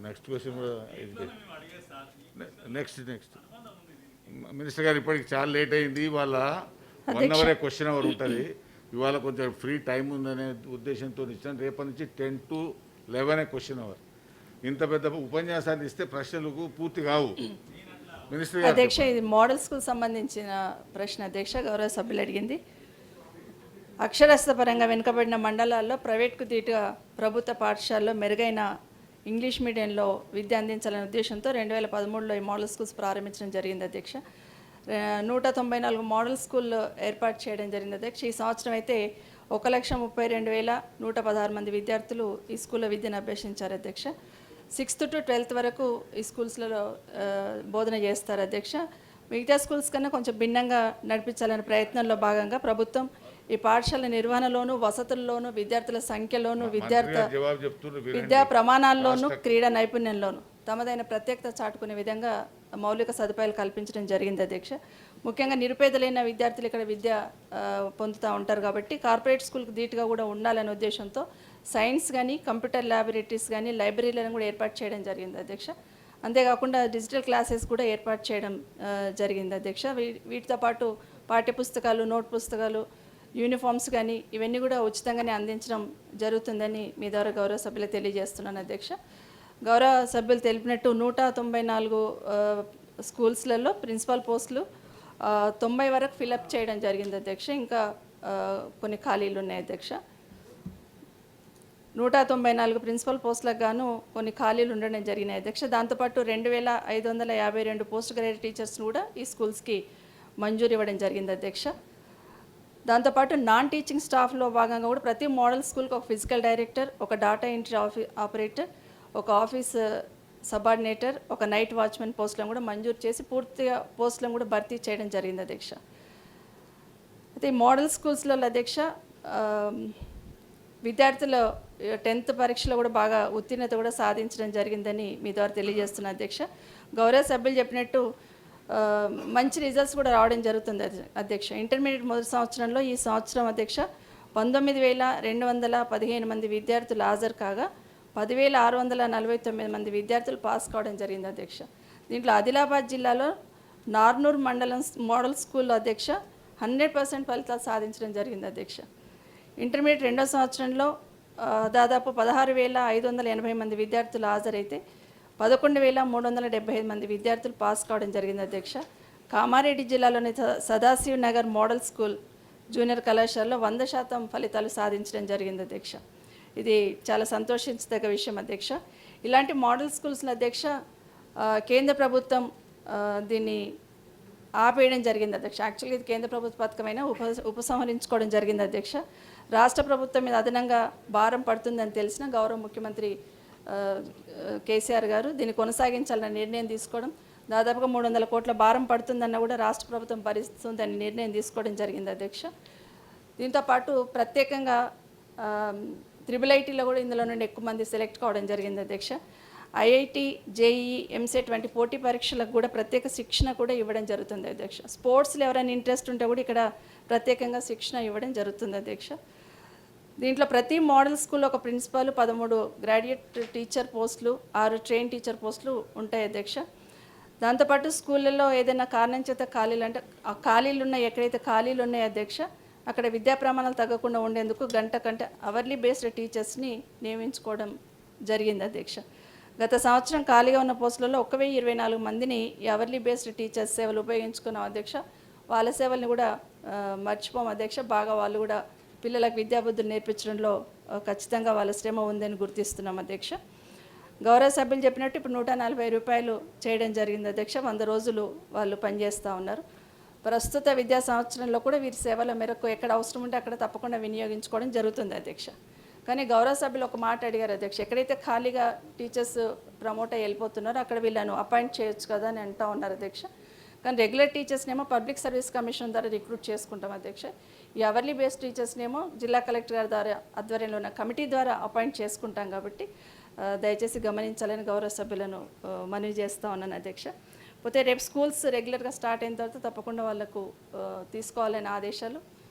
Next question కూడా next minister గారు ఇప్పటికి చాలా లేట్ అయింది. ఇవాళ 1 అవరే క్వశ్చన్ అవర్ ఉంటుంది. ఇవాళ కొంచెం ఫ్రీ టైం ఉందనే ఉద్దేశంతో ఇచ్చాను. రేపటి నుంచి 10 to 11 క్వశ్చన్ అవర్. ఇంత పెద్ద ఉపన్యాసాన్ని ఇస్తే ప్రశ్నలకు పూర్తి కావు. మినిస్టర్ గారు అధ్యక్ష, ఇది మోడల్ స్కూల్ సంబంధించిన ప్రశ్న అధ్యక్ష. గౌరవ సభ్యులు అడిగింది. అక్షరాస్యత పరంగా వెనుకబడిన మండలాల్లో ప్రైవేట్కు దీటుగా ప్రభుత్వ పాఠశాలలో మెరుగైన ఇంగ్లీష్ మీడియంలో విద్య అందించాలనే ఉద్దేశంతో 2013లో ఈ మోడల్ స్కూల్స్ ప్రారంభించడం జరిగింది అధ్యక్ష. 194 మోడల్ స్కూల్ ఏర్పాటు చేయడం జరిగింది అధ్యక్ష. ఈ సంవత్సరం అయితే 1,32,116 మంది విద్యార్థులు ఈ స్కూల్లో విద్యను అభ్యసించారు అధ్యక్ష. 6th to 12th వరకు ఈ స్కూల్స్లలో బోధన చేస్తారు అధ్యక్ష. మిగతా స్కూల్స్ కన్నా కొంచెం భిన్నంగా నడిపించాలనే ప్రయత్నంలో భాగంగా ప్రభుత్వం ఈ పాఠశాల నిర్వహణలోను, వసతుల్లోనూ, విద్యార్థుల సంఖ్యలోను, విద్యా ప్రమాణాల్లోనూ, క్రీడా నైపుణ్యంలోను తమదైన ప్రత్యేకత చాటుకునే విధంగా మౌలిక సదుపాయాలు కల్పించడం జరిగింది అధ్యక్ష. ముఖ్యంగా నిరుపేదలైన విద్యార్థులు ఇక్కడ విద్య పొందుతూ ఉంటారు కాబట్టి కార్పొరేట్ స్కూల్కి ధీటుగా కూడా ఉండాలనే ఉద్దేశంతో సైన్స్ కానీ, కంప్యూటర్ ల్యాబొరేటరీస్ కానీ, లైబ్రరీలను కూడా ఏర్పాటు చేయడం జరిగింది అధ్యక్ష. అంతేకాకుండా డిజిటల్ క్లాసెస్ కూడా ఏర్పాటు చేయడం జరిగింది అధ్యక్ష. వీటితో పాటు పాఠ్యపుస్తకాలు, నోట్ పుస్తకాలు, యూనిఫామ్స్ కానీ ఇవన్నీ కూడా ఉచితంగానే అందించడం జరుగుతుందని మీ ద్వారా గౌరవ సభ్యులు తెలియజేస్తున్నాను అధ్యక్ష. గౌరవ సభ్యులు తెలిపినట్టు 194 స్కూల్స్లలో ప్రిన్సిపల్ పోస్టులు 90 వరకు ఫిలప్ చేయడం జరిగింది అధ్యక్ష. ఇంకా కొన్ని ఖాళీలు ఉన్నాయి అధ్యక్ష. 194 ప్రిన్సిపల్ పోస్టులకు గాను కొన్ని ఖాళీలు ఉండడం జరిగినాయి అధ్యక్ష. దాంతోపాటు 2,552 పోస్ట్ గ్రాడ్యుయేట్ టీచర్స్ను కూడా ఈ స్కూల్స్కి మంజూరు ఇవ్వడం జరిగింది అధ్యక్ష. దాంతోపాటు నాన్ టీచింగ్ స్టాఫ్లో భాగంగా కూడా ప్రతి మోడల్ స్కూల్కి ఒక ఫిజికల్ డైరెక్టర్, ఒక డాటా ఎంట్రీ ఆపరేటర్, ఒక ఆఫీస్ సబార్డినేటర్, ఒక నైట్ వాచ్మెన్ పోస్టులను కూడా మంజూరు చేసి పూర్తిగా పోస్టులను కూడా భర్తీ చేయడం జరిగింది అధ్యక్ష. అయితే ఈ మోడల్ స్కూల్స్లో అధ్యక్ష విద్యార్థుల 10th పరీక్షలో కూడా బాగా ఉత్తీర్ణత కూడా సాధించడం జరిగిందని మీ ద్వారా తెలియజేస్తున్న అధ్యక్ష. గౌరవ సభ్యులు చెప్పినట్టు మంచి రిజల్ట్స్ కూడా రావడం జరుగుతుంది అధ్యక్ష. ఇంటర్మీడియట్ మొదటి సంవత్సరంలో ఈ సంవత్సరం అధ్యక్ష 19,215 మంది విద్యార్థులు హాజరు కాగా 10,649 మంది విద్యార్థులు పాస్ కావడం జరిగింది అధ్యక్ష. దీంట్లో ఆదిలాబాద్ జిల్లాలో నార్నూర్ మండలం మోడల్ స్కూల్లో అధ్యక్ష 100% ఫలితాలు సాధించడం జరిగింది అధ్యక్ష. ఇంటర్మీడియట్ రెండో సంవత్సరంలో దాదాపు 16,580 మంది విద్యార్థులు హాజరైతే 11,375 మంది విద్యార్థులు పాస్ కావడం జరిగింది అధ్యక్ష. కామారెడ్డి జిల్లాలోని Sadashiv Nagar model school junior కళాశాలలో 100% ఫలితాలు సాధించడం జరిగింది అధ్యక్ష. ఇది చాలా సంతోషించదగ్గ విషయం అధ్యక్ష. ఇలాంటి మోడల్ స్కూల్స్లో అధ్యక్ష కేంద్ర ప్రభుత్వం దీన్ని ఆపేయడం జరిగింది అధ్యక్ష. యాక్చువల్గా ఇది కేంద్ర ప్రభుత్వ పథకమైన ఉపసంహరించుకోవడం జరిగింది అధ్యక్ష. రాష్ట్ర ప్రభుత్వం మీద అదనంగా భారం పడుతుందని తెలిసిన గౌరవ ముఖ్యమంత్రి కేసీఆర్ గారు దీన్ని కొనసాగించాలన్న నిర్ణయం తీసుకోవడం, దాదాపుగా 300 కోట్ల భారం పడుతుందన్న కూడా రాష్ట్ర ప్రభుత్వం భరిస్తుందని నిర్ణయం తీసుకోవడం జరిగింది అధ్యక్ష. దీంతోపాటు ప్రత్యేకంగా IIITలో కూడా ఇందులో నుండి ఎక్కువ మంది సెలెక్ట్ కావడం జరిగింది అధ్యక్ష. IIT, JEE, MCET వంటి పోటీ పరీక్షలకు కూడా ప్రత్యేక శిక్షణ కూడా ఇవ్వడం జరుగుతుంది అధ్యక్ష. స్పోర్ట్స్లో ఎవరైనా ఇంట్రెస్ట్ ఉంటే కూడా ఇక్కడ ప్రత్యేకంగా శిక్షణ ఇవ్వడం జరుగుతుంది అధ్యక్ష. దీంట్లో ప్రతి మోడల్ స్కూల్లో ఒక ప్రిన్సిపాల్, 13 గ్రాడ్యుయేట్ టీచర్ పోస్టులు, 6 ట్రైన్ టీచర్ పోస్టులు ఉంటాయి అధ్యక్ష. దాంతోపాటు స్కూళ్ళల్లో ఏదైనా కారణం చేత ఖాళీలు అంటే ఆ ఖాళీలు ఉన్నాయి, ఎక్కడైతే ఖాళీలు ఉన్నాయి అధ్యక్ష అక్కడ విద్యా ప్రమాణాలు తగ్గకుండా ఉండేందుకు గంట అవర్లీ బేస్డ్ టీచర్స్ని నియమించుకోవడం జరిగింది అధ్యక్ష. గత సంవత్సరం ఖాళీగా ఉన్న పోస్టులలో 1,024 మందిని ఈ అవర్లీ బేస్డ్ టీచర్స్ సేవలు ఉపయోగించుకున్నాం అధ్యక్ష. వాళ్ళ సేవల్ని కూడా మర్చిపోం అధ్యక్ష. బాగా వాళ్ళు కూడా పిల్లలకు విద్యాబుద్ధులు నేర్పించడంలో ఖచ్చితంగా వాళ్ళ శ్రమ ఉందని గుర్తిస్తున్నాం అధ్యక్ష. గౌరవ సభ్యులు చెప్పినట్టు ఇప్పుడు 140 రూపాయలు చేయడం జరిగింది అధ్యక్ష. 100 రోజులు వాళ్ళు పనిచేస్తూ ఉన్నారు. ప్రస్తుత విద్యా సంవత్సరంలో కూడా వీరి సేవల మేరకు ఎక్కడ అవసరం ఉంటే అక్కడ తప్పకుండా వినియోగించుకోవడం జరుగుతుంది అధ్యక్ష. కానీ గౌరవ సభ్యులు ఒక మాట అడిగారు అధ్యక్ష, ఎక్కడైతే ఖాళీగా టీచర్స్ ప్రమోట్ అయ్యి వెళ్ళిపోతున్నారో అక్కడ వీళ్ళను అపాయింట్ చేయొచ్చు కదా అని అంటూ ఉన్నారు అధ్యక్ష. కానీ రెగ్యులర్ టీచర్స్నేమో పబ్లిక్ సర్వీస్ కమిషన్ ద్వారా రిక్రూట్ చేసుకుంటాం అధ్యక్ష. ఈ అవర్లీ బేస్డ్ టీచర్స్నేమో జిల్లా కలెక్టర్ గారి ద్వారా ఆధ్వర్యంలో ఉన్న కమిటీ ద్వారా అపాయింట్ చేసుకుంటాం కాబట్టి దయచేసి గమనించాలని గౌరవ సభ్యులను మనవి చేస్తూ ఉన్నాను అధ్యక్ష. పోతే రేపు స్కూల్స్ రెగ్యులర్గా స్టార్ట్ అయిన తర్వాత తప్పకుండా వాళ్ళకు తీసుకోవాలనే ఆదేశాలు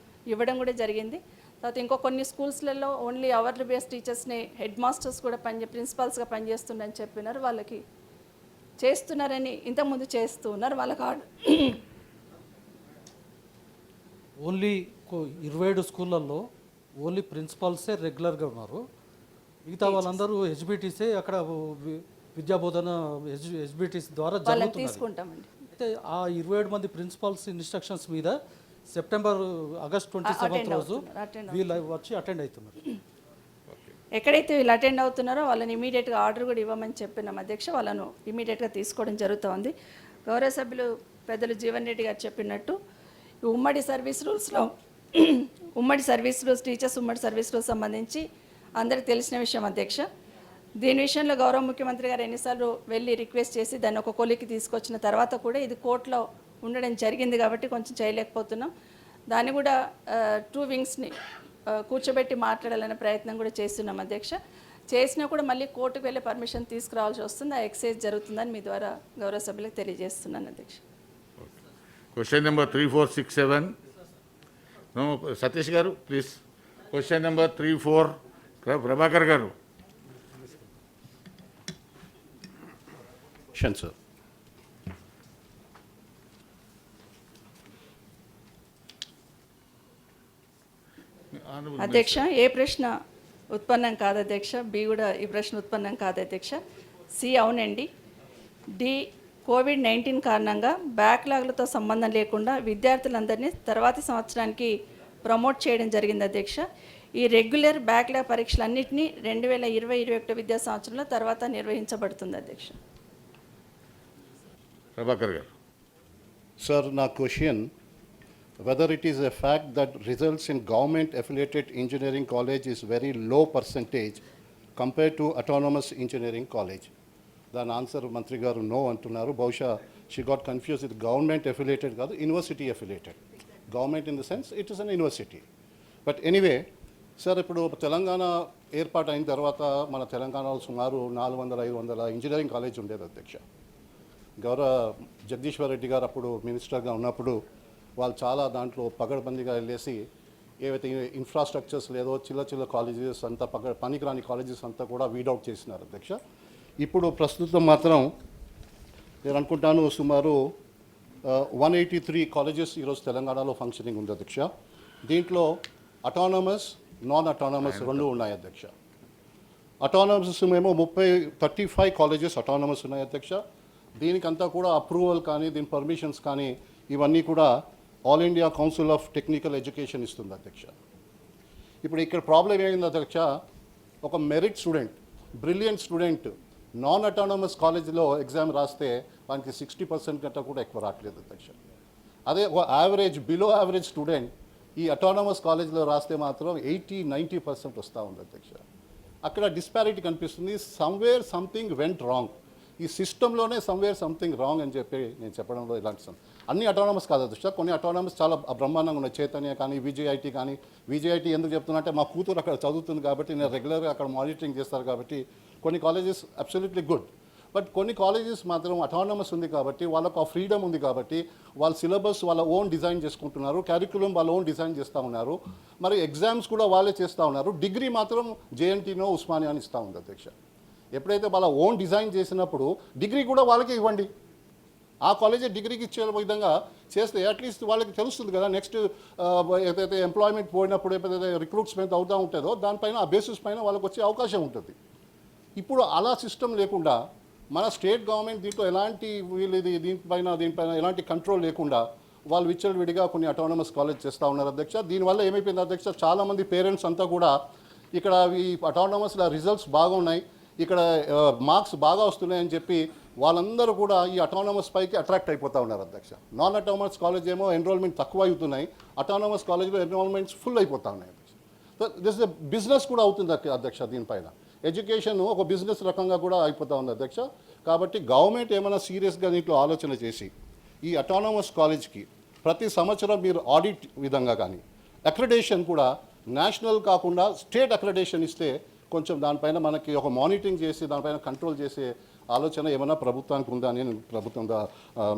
ఇవ్వడం కూడా జరిగింది. తర్వాత ఇంకో కొన్ని స్కూల్స్లలో ఓన్లీ అవర్లీ బేస్డ్ టీచర్స్ని హెడ్ మాస్టర్స్ కూడా ప్రిన్సిపాల్స్గా పనిచేస్తుండని చెప్పినారు. వాళ్ళకి చేస్తున్నారని ఇంతకుముందు చేస్తూ ఉన్నారు. వాళ్ళకి ఓన్లీ 27 స్కూళ్ళల్లో ఓన్లీ ప్రిన్సిపాల్సే రెగ్యులర్గా ఉన్నారు. మిగతా వాళ్ళందరూ హెచ్బిటీసే అక్కడ విద్యాబోధన హెచ్బిటీస్ ద్వారా వాళ్ళని జరుగుతుంది. తీసుకుంటామండి. అయితే ఆ 27 మంది ప్రిన్సిపాల్స్ ఇన్స్ట్రక్షన్స్ మీద ఆగస్ట్ 27 రోజు వీళ్ళు వచ్చి అటెండ్ అవుతున్నారు. ఎక్కడైతే వీళ్ళు అటెండ్ అవుతున్నారో వాళ్ళని ఇమీడియట్గా ఆర్డర్ కూడా ఇవ్వమని చెప్పినాం అధ్యక్ష. వాళ్ళను ఇమీడియట్గా తీసుకోవడం జరుగుతోంది. గౌరవ సభ్యులు పెద్దలు జీవన్ రెడ్డి గారు చెప్పినట్టు ఉమ్మడి సర్వీస్ రూల్స్ టీచర్స్ ఉమ్మడి సర్వీస్ రూల్స్ సంబంధించి అందరికీ తెలిసిన విషయం అధ్యక్ష. దీని విషయంలో గౌరవ ముఖ్యమంత్రి గారు ఎన్నిసార్లు వెళ్ళి రిక్వెస్ట్ చేసి దాన్ని ఒక కొలికి తీసుకొచ్చిన తర్వాత కూడా ఇది కోర్టులో ఉండడం జరిగింది కాబట్టి కొంచెం చేయలేకపోతున్నాం. దాన్ని కూడా 2 వింగ్స్ని కూర్చోబెట్టి మాట్లాడాలనే ప్రయత్నం కూడా చేస్తున్నాం అధ్యక్ష. చేసినా కూడా మళ్ళీ కోర్టుకు వెళ్ళి పర్మిషన్ తీసుకురావాల్సి వస్తుంది. ఆ ఎక్సైజ్ జరుగుతుందని మీ ద్వారా గౌరవ సభ్యులకు తెలియజేస్తున్నాను అధ్యక్ష. Question number 3467. సతీష్ గారు ప్లీజ్. క్వశ్చన్ నెంబర్ 34 ప్రభాకర్ గారు. సార్ అధ్యక్ష, ఏ ప్రశ్న ఉత్పన్నం కాదు అధ్యక్ష. బి కూడా ఈ ప్రశ్న ఉత్పన్నం కాదు అధ్యక్ష. సి అవునండి. డి కోవిడ్-19 కారణంగా బ్యాక్లాగ్లతో సంబంధం లేకుండా విద్యార్థులందరినీ తర్వాతి సంవత్సరానికి ప్రమోట్ చేయడం జరిగింది అధ్యక్ష. ఈ రెగ్యులర్ బ్యాక్లాగ్ పరీక్షలన్నింటినీ 2020-21 విద్యా సంవత్సరంలో తర్వాత నిర్వహించబడుతుంది అధ్యక్ష. ప్రభాకర్ గారు. సార్, నా question whether it is a fact that results in government affiliated engineering college is very low percentage compared to autonomous engineering college. దాని ఆన్సర్ మంత్రి గారు నో అంటున్నారు. బహుశా she got confuse with government affiliated కాదు, university affiliated. Government in the sense it is an university. But anyway sir, ఇప్పుడు తెలంగాణ ఏర్పాటు అయిన తర్వాత మన తెలంగాణలో సుమారు 400-500 ఇంజనీరింగ్ కాలేజ్ ఉండేది అధ్యక్ష. గౌరవ జగదీశ్వర్ రెడ్డి గారు అప్పుడు మినిస్టర్గా ఉన్నప్పుడు వాళ్ళు చాలా దాంట్లో పగడబందీగా వెళ్ళేసి ఏవైతే ఇన్ఫ్రాస్ట్రక్చర్స్ లేదో చిన్న కాలేజెస్ అంతా పనికిరాని కాలేజెస్ అంతా కూడా వీడౌట్ చేసినారు అధ్యక్ష. ఇప్పుడు ప్రస్తుతం మాత్రం నేను అనుకుంటాను సుమారు 183 కాలేజెస్ ఈరోజు తెలంగాణలో ఫంక్షనింగ్ ఉంది అధ్యక్ష. దీంట్లో అటానమస్, నాన్ అటానమస్ 2 ఉన్నాయి అధ్యక్ష. అటానమస్ మేము 35 కాలేజెస్ అటానమస్ ఉన్నాయి అధ్యక్ష. దీనికంతా కూడా అప్రూవల్ కానీ దీని పర్మిషన్స్ కానీ ఇవన్నీ కూడా all India council of technical education ఇస్తుంది అధ్యక్ష. ఇప్పుడు ఇక్కడ ప్రాబ్లం ఏమైంది అధ్యక్ష, ఒక merit student, brilliant student non autonomous కాలేజీలో ఎగ్జామ్ రాస్తే వానికి 60% కంటే కూడా ఎక్కువ రావట్లేదు అధ్యక్ష. అదే ఒక యావరేజ్, బిలో యావరేజ్ స్టూడెంట్ ఈ అటానమస్ కాలేజీలో రాస్తే మాత్రం 80-90% వస్తూ ఉంది అధ్యక్ష. అక్కడ డిస్పారిటీ కనిపిస్తుంది. Somewhere something went wrong. ఈ సిస్టంలోనే సమ్వేర్ సంథింగ్ రాంగ్ అని చెప్పి నేను చెప్పడంలో ఇలాంటి అన్ని అటానమస్ కాదు అధ్యక్ష. కొన్ని అటానమస్ చాలా బ్రహ్మాండంగా ఉన్నాయి. చైతన్య కానీ, విజేఐటీ కానీ. విజేఐటీ ఎందుకు చెప్తున్నా అంటే మా కూతురు అక్కడ చదువుతుంది కాబట్టి నేను రెగ్యులర్గా అక్కడ మానిటరింగ్ చేస్తారు కాబట్టి కొన్ని కాలేజెస్ అబ్సల్యూట్లీ గుడ్. బట్ కొన్ని కాలేజెస్ మాత్రం అటానమస్ ఉంది కాబట్టి వాళ్ళకు ఆ ఫ్రీడమ్ ఉంది కాబట్టి వాళ్ళ సిలబస్ వాళ్ళ ఓన్ డిజైన్ చేసుకుంటున్నారు, క్యారిక్యులం వాళ్ళ ఓన్ డిజైన్ చేస్తూ ఉన్నారు, మరి ఎగ్జామ్స్ కూడా వాళ్ళే చేస్తూ ఉన్నారు. డిగ్రీ మాత్రం జేఎన్టీనో ఉస్మానియా అని ఇస్తూ ఉంది అధ్యక్ష. ఎప్పుడైతే వాళ్ళ ఓన్ డిజైన్ చేసినప్పుడు డిగ్రీ కూడా వాళ్ళకే ఇవ్వండి. ఆ కాలేజీ డిగ్రీకి ఇచ్చే విధంగా చేస్తే అట్లీస్ట్ వాళ్ళకి తెలుస్తుంది కదా నెక్స్ట్ ఏదైతే ఎంప్లాయ్మెంట్ పోయినప్పుడు ఏదైతే రిక్రూట్స్మెంట్ అవుతూ ఉంటుందో దానిపైన ఆ బేసిస్ పైన వాళ్ళకి వచ్చే అవకాశం ఉంటుంది. ఇప్పుడు అలా సిస్టమ్ లేకుండా మన స్టేట్ గవర్నమెంట్ దీంట్లో ఎలాంటి దీనిపైన ఎలాంటి కంట్రోల్ లేకుండా వాళ్ళు విచ్చలవిడిగా కొన్ని అటానమస్ కాలేజ్ చేస్తూ ఉన్నారు అధ్యక్ష. దీనివల్ల ఏమైపోయింది అధ్యక్ష, చాలామంది పేరెంట్స్ అంతా కూడా ఇక్కడ ఈ అటానమస్లో రిజల్ట్స్ బాగున్నాయి, ఇక్కడ మార్క్స్ బాగా వస్తున్నాయని చెప్పి వాళ్ళందరూ కూడా ఈ అటానమస్ పైకి అట్రాక్ట్ అయిపోతూ ఉన్నారు అధ్యక్ష. నాన్ అటానమస్ కాలేజ్ ఏమో ఎన్రోల్మెంట్ తక్కువ అవుతున్నాయి, అటానమస్ కాలేజ్లో ఎన్రోల్మెంట్స్ ఫుల్ అయిపోతూ ఉన్నాయి అధ్యక్ష. సో దిస్ ఇస్ బిజినెస్ కూడా అవుతుంది అధ్యక్ష. దీనిపైన ఎడ్యుకేషన్ ఒక బిజినెస్ రకంగా కూడా అయిపోతూ ఉంది అధ్యక్ష. కాబట్టి గవర్నమెంట్ ఏమైనా సీరియస్గా దీంట్లో ఆలోచన చేసి ఈ అటానమస్ కాలేజ్కి ప్రతి సంవత్సరం మీరు ఆడిట్ విధంగా కానీ అక్రిడేషన్ కూడా నేషనల్ కాకుండా స్టేట్ అక్రిడేషన్ ఇస్తే కొంచెం దానిపైన మనకి ఒక మానిటరింగ్ చేసి దానిపైన కంట్రోల్ చేసే ఆలోచన ఏమైనా ప్రభుత్వానికి ఉందా అని నేను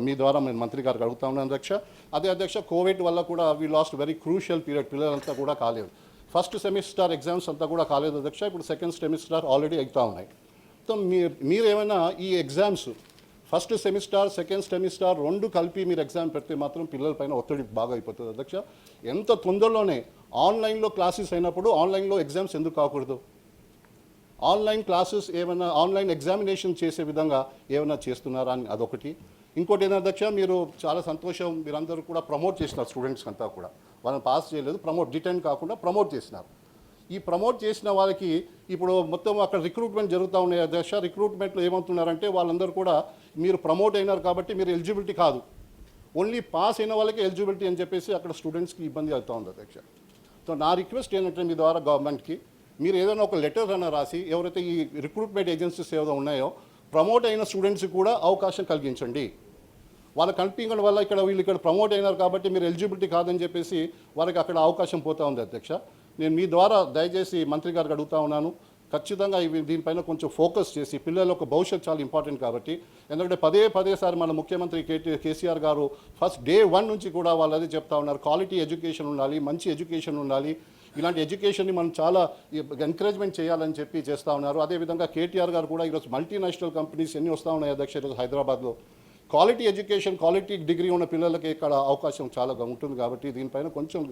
మీ ద్వారా నేను మంత్రి గారికి అడుగుతా ఉన్నాను అధ్యక్ష. అదే అధ్యక్ష, కోవిడ్ వల్ల కూడా we last very crucial period, పిల్లలంతా కూడా కాలేదు. ఫస్ట్ సెమిస్టర్ ఎగ్జామ్స్ అంతా కూడా కాలేదు అధ్యక్ష, ఇప్పుడు సెకండ్ సెమిస్టర్ ఆల్రెడీ అవుతా ఉన్నాయి. సో మీరేమైనా ఈ exams first semester second semester రెండు కలిపి మీరు ఎగ్జామ్ పెడితే మాత్రం పిల్లలపైన ఒత్తిడి బాగా అయిపోతుంది అధ్యక్ష. ఎంత తొందరలోనే ఆన్లైన్లో క్లాసెస్ అయినప్పుడు ఆన్లైన్లో ఎగ్జామ్స్ ఎందుకు కాకూడదు? ఆన్లైన్ క్లాసెస్ ఏమైనా ఆన్లైన్ ఎగ్జామినేషన్ చేసే విధంగా ఏమైనా చేస్తున్నారా అని అదొకటి. ఇంకోటి ఏంటంటే అధ్యక్ష, మీరు చాలా సంతోషం, మీరందరూ కూడా ప్రమోట్ చేసినారు స్టూడెంట్స్ అంతా కూడా. వాళ్ళని పాస్ చేయలేదు, డిటైన్ కాకుండా ప్రమోట్ చేసినారు. ఈ ప్రమోట్ చేసిన వాళ్ళకి ఇప్పుడు మొత్తం అక్కడ రిక్రూట్మెంట్ జరుగుతూ ఉన్నాయి అధ్యక్ష. రిక్రూట్మెంట్లో ఏమవుతున్నారంటే వాళ్ళందరూ కూడా మీరు ప్రమోట్ అయినారు కాబట్టి మీరు ఎలిజిబిలిటీ కాదు, ఓన్లీ పాస్ అయిన వాళ్ళకి ఎలిజిబిలిటీ అని చెప్పేసి అక్కడ స్టూడెంట్స్కి ఇబ్బంది అవుతూ ఉంది అధ్యక్ష. సో నా రిక్వెస్ట్ ఏంటంటే మీ ద్వారా గవర్నమెంట్కి మీరు ఏదైనా ఒక లెటర్ అన్న రాసి ఎవరైతే ఈ రిక్రూట్మెంట్ ఏజెన్సీస్ ఏదో ఉన్నాయో ప్రమోట్ అయిన స్టూడెంట్స్కి కూడా అవకాశం కలిగించండి. వాళ్ళ కల్పించడం వల్ల వీళ్ళు ఇక్కడ ప్రమోట్ అయినారు కాబట్టి మీరు ఎలిజిబిలిటీ కాదని చెప్పేసి వాళ్ళకి అక్కడ అవకాశం పోతూ ఉంది అధ్యక్ష. నేను మీ ద్వారా దయచేసి మంత్రి గారికి అడుగుతా ఉన్నాను, ఖచ్చితంగా దీనిపైన కొంచెం ఫోకస్ చేసి పిల్లల యొక్క భవిష్యత్తు చాలా ఇంపార్టెంట్ కాబట్టి. ఎందుకంటే పదే సారి మన ముఖ్యమంత్రి కేసీఆర్ గారు ఫస్ట్ డే 1 నుంచి కూడా వాళ్ళు అదే చెప్తా ఉన్నారు, క్వాలిటీ ఎడ్యుకేషన్ ఉండాలి, మంచి ఎడ్యుకేషన్ ఉండాలి, ఇలాంటి ఎడ్యుకేషన్ని మనం చాలా ఎంకరేజ్మెంట్ చేయాలని చెప్పి చేస్తూ ఉన్నారు. అదేవిధంగా కేటీఆర్ గారు కూడా ఈరోజు మల్టీనేషనల్ కంపెనీస్ ఎన్ని వస్తూ ఉన్నాయి అధ్యక్ష ఈరోజు హైదరాబాద్లో. క్వాలిటీ ఎడ్యుకేషన్ క్వాలిటీ డిగ్రీ ఉన్న పిల్లలకి ఇక్కడ అవకాశం చాలా ఉంటుంది కాబట్టి దీనిపైన కొంచెం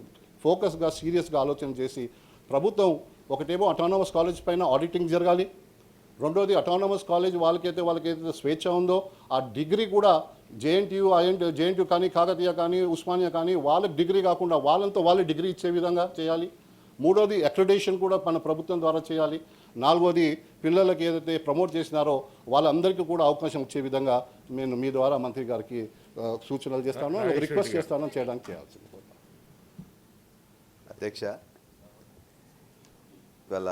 ఫోకస్గా సీరియస్గా ఆలోచన చేసి ప్రభుత్వం ఒకటేమో అటానమస్ కాలేజ్ పైన ఆడిటింగ్ జరగాలి, రెండోది అటానమస్ కాలేజ్ వాళ్ళకైతే స్వేచ్ఛ ఉందో ఆ డిగ్రీ కూడా జేఎన్టీయూ కానీ కాకతీయ కానీ ఉస్మానియా కానీ వాళ్ళకి డిగ్రీ కాకుండా వాళ్ళంతా వాళ్ళే డిగ్రీ ఇచ్చే విధంగా చేయాలి. మూడోది అక్రిడేషన్ కూడా మన ప్రభుత్వం ద్వారా చేయాలి. నాలుగోది పిల్లలకి ఏదైతే ప్రమోట్ చేసినారో వాళ్ళందరికీ కూడా అవకాశం ఇచ్చే విధంగా నేను మీ ద్వారా మంత్రి గారికి సూచనలు చేస్తాను, రిక్వెస్ట్ చేస్తాను చేయడానికి చేయాల్సింది. అధ్యక్ష, ఇవాళ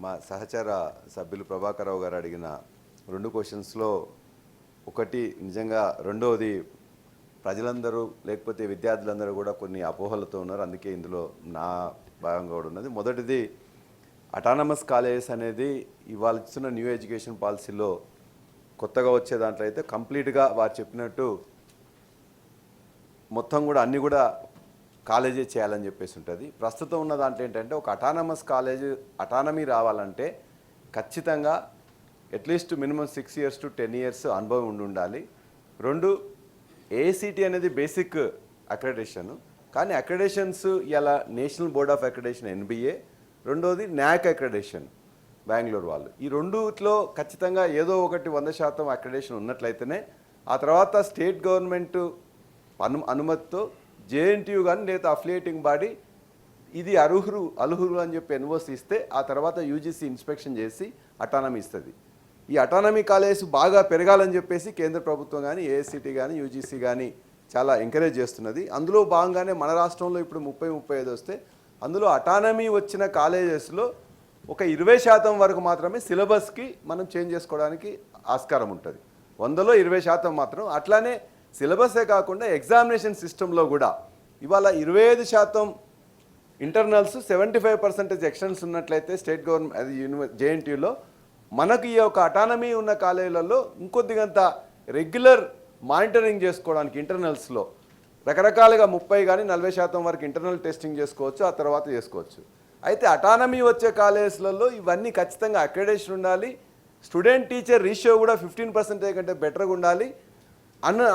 మా సహచర సభ్యులు ప్రభాకర్ రావు గారు అడిగిన 2 క్వశ్చన్స్లో ఒకటి నిజంగా, రెండవది ప్రజలందరూ లేకపోతే విద్యార్థులందరూ కూడా కొన్ని అపోహలతో ఉన్నారు, అందుకే ఇందులో నా భాగంగా కూడా ఉన్నది. మొదటిది అటానమస్ కాలేజెస్ అనేది ఇవాళ ఇస్తున్న న్యూ ఎడ్యుకేషన్ పాలసీలో కొత్తగా వచ్చే దాంట్లో అయితే కంప్లీట్గా వారు చెప్పినట్టు మొత్తం కూడా అన్నీ కూడా కాలేజీ చేయాలని చెప్పేసి ఉంటుంది. ప్రస్తుతం ఉన్న దాంట్లో ఏంటంటే ఒక అటానమస్ కాలేజ్ అటానమీ రావాలంటే ఖచ్చితంగా at least minimum 6 years to 10 years అనుభవం ఉండాలి. 2, ఏఐసిటి అనేది బేసిక్ అక్రెడిటేషన్, కానీ అక్రెడిటేషన్స్ ఇలా national board of accreditation NBA, రెండోది న్యాక్ అక్రెడిటేషన్ బెంగళూరు వాళ్ళు. ఈ రెండులో ఖచ్చితంగా ఏదో ఒకటి 100% అక్రెడిటేషన్ ఉన్నట్లయితేనే ఆ తర్వాత స్టేట్ గవర్నమెంట్ అనుమతితో జేఎన్టీయూ కానీ లేదా అఫిలియేటింగ్ బాడీ ఇది అర్హులు అని చెప్పి ఎన్ఓసి ఇస్తే ఆ తర్వాత యూజీసీ ఇన్స్పెక్షన్ చేసి అటానమీ ఇస్తుంది. ఈ అటానమీ కాలేజెస్ బాగా పెరగాలని చెప్పేసి కేంద్ర ప్రభుత్వం కానీ ఏఐసిటి కానీ యూజీసీ కానీ చాలా ఎంకరేజ్ చేస్తున్నది. అందులో భాగంగానే మన రాష్ట్రంలో ఇప్పుడు 30-35 వస్తే అందులో అటానమీ వచ్చిన కాలేజెస్లో ఒక 20% వరకు మాత్రమే సిలబస్కి మనం చేంజ్ చేసుకోవడానికి ఆస్కారం ఉంటుంది. 100లో 20% మాత్రం. అట్లానే సిలబసే కాకుండా ఎగ్జామినేషన్ సిస్టంలో కూడా ఇవాళ 25% ఇంటర్నల్స్ 75% ఎక్స్టర్నల్స్ ఉన్నట్లయితే స్టేట్ గవర్నమెంట్ అది జేఎన్టీయూలో మనకు ఈ యొక్క అటానమీ ఉన్న కాలేజీలలో ఇంకొద్దిగంత రెగ్యులర్ మానిటరింగ్ చేసుకోవడానికి ఇంటర్నల్స్లో రకరకాలుగా 30 కానీ 40% వరకు ఇంటర్నల్ టెస్టింగ్ చేసుకోవచ్చు, ఆ తర్వాత చేసుకోవచ్చు. అయితే అటానమీ వచ్చే కాలేజెస్లలో ఇవన్నీ ఖచ్చితంగా అక్రెడిటేషన్ ఉండాలి, స్టూడెంట్ టీచర్ రేషియో కూడా 15% కంటే బెటర్గా ఉండాలి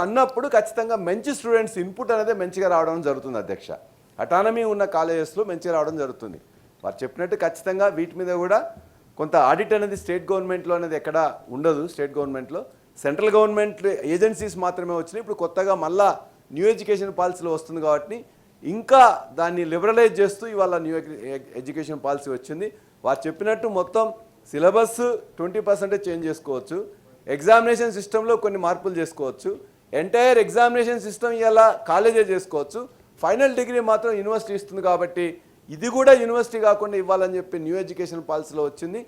అన్నప్పుడు ఖచ్చితంగా మంచి స్టూడెంట్స్ ఇన్పుట్ అనేది మంచిగా రావడం జరుగుతుంది అధ్యక్ష. అటానమీ ఉన్న కాలేజెస్లో మంచిగా రావడం జరుగుతుంది. వారు చెప్పినట్టు ఖచ్చితంగా వీటి మీద కూడా కొంత ఆడిట్ అనేది స్టేట్ గవర్నమెంట్లో అనేది ఎక్కడ ఉండదు. స్టేట్ గవర్నమెంట్లో సెంట్రల్ గవర్నమెంట్ ఏజెన్సీస్ మాత్రమే వచ్చినాయి. ఇప్పుడు కొత్తగా మళ్ళా న్యూ ఎడ్యుకేషన్ పాలసీలో వస్తుంది కాబట్టి ఇంకా దాన్ని లిబరలైజ్ చేస్తూ ఇవాళ న్యూ ఎడ్యుకేషన్ పాలసీ వచ్చింది. వారు చెప్పినట్టు మొత్తం సిలబస్ 20% చేంజ్ చేసుకోవచ్చు, ఎగ్జామినేషన్ సిస్టంలో కొన్ని మార్పులు చేసుకోవచ్చు, ఎంటైర్ ఎగ్జామినేషన్ సిస్టమ్ ఇలా కాలేజే చేసుకోవచ్చు, ఫైనల్ డిగ్రీ మాత్రం యూనివర్సిటీ ఇస్తుంది కాబట్టి ఇది కూడా యూనివర్సిటీ కాకుండా ఇవ్వాలని చెప్పి న్యూ ఎడ్యుకేషన్ పాలసీలో వచ్చింది.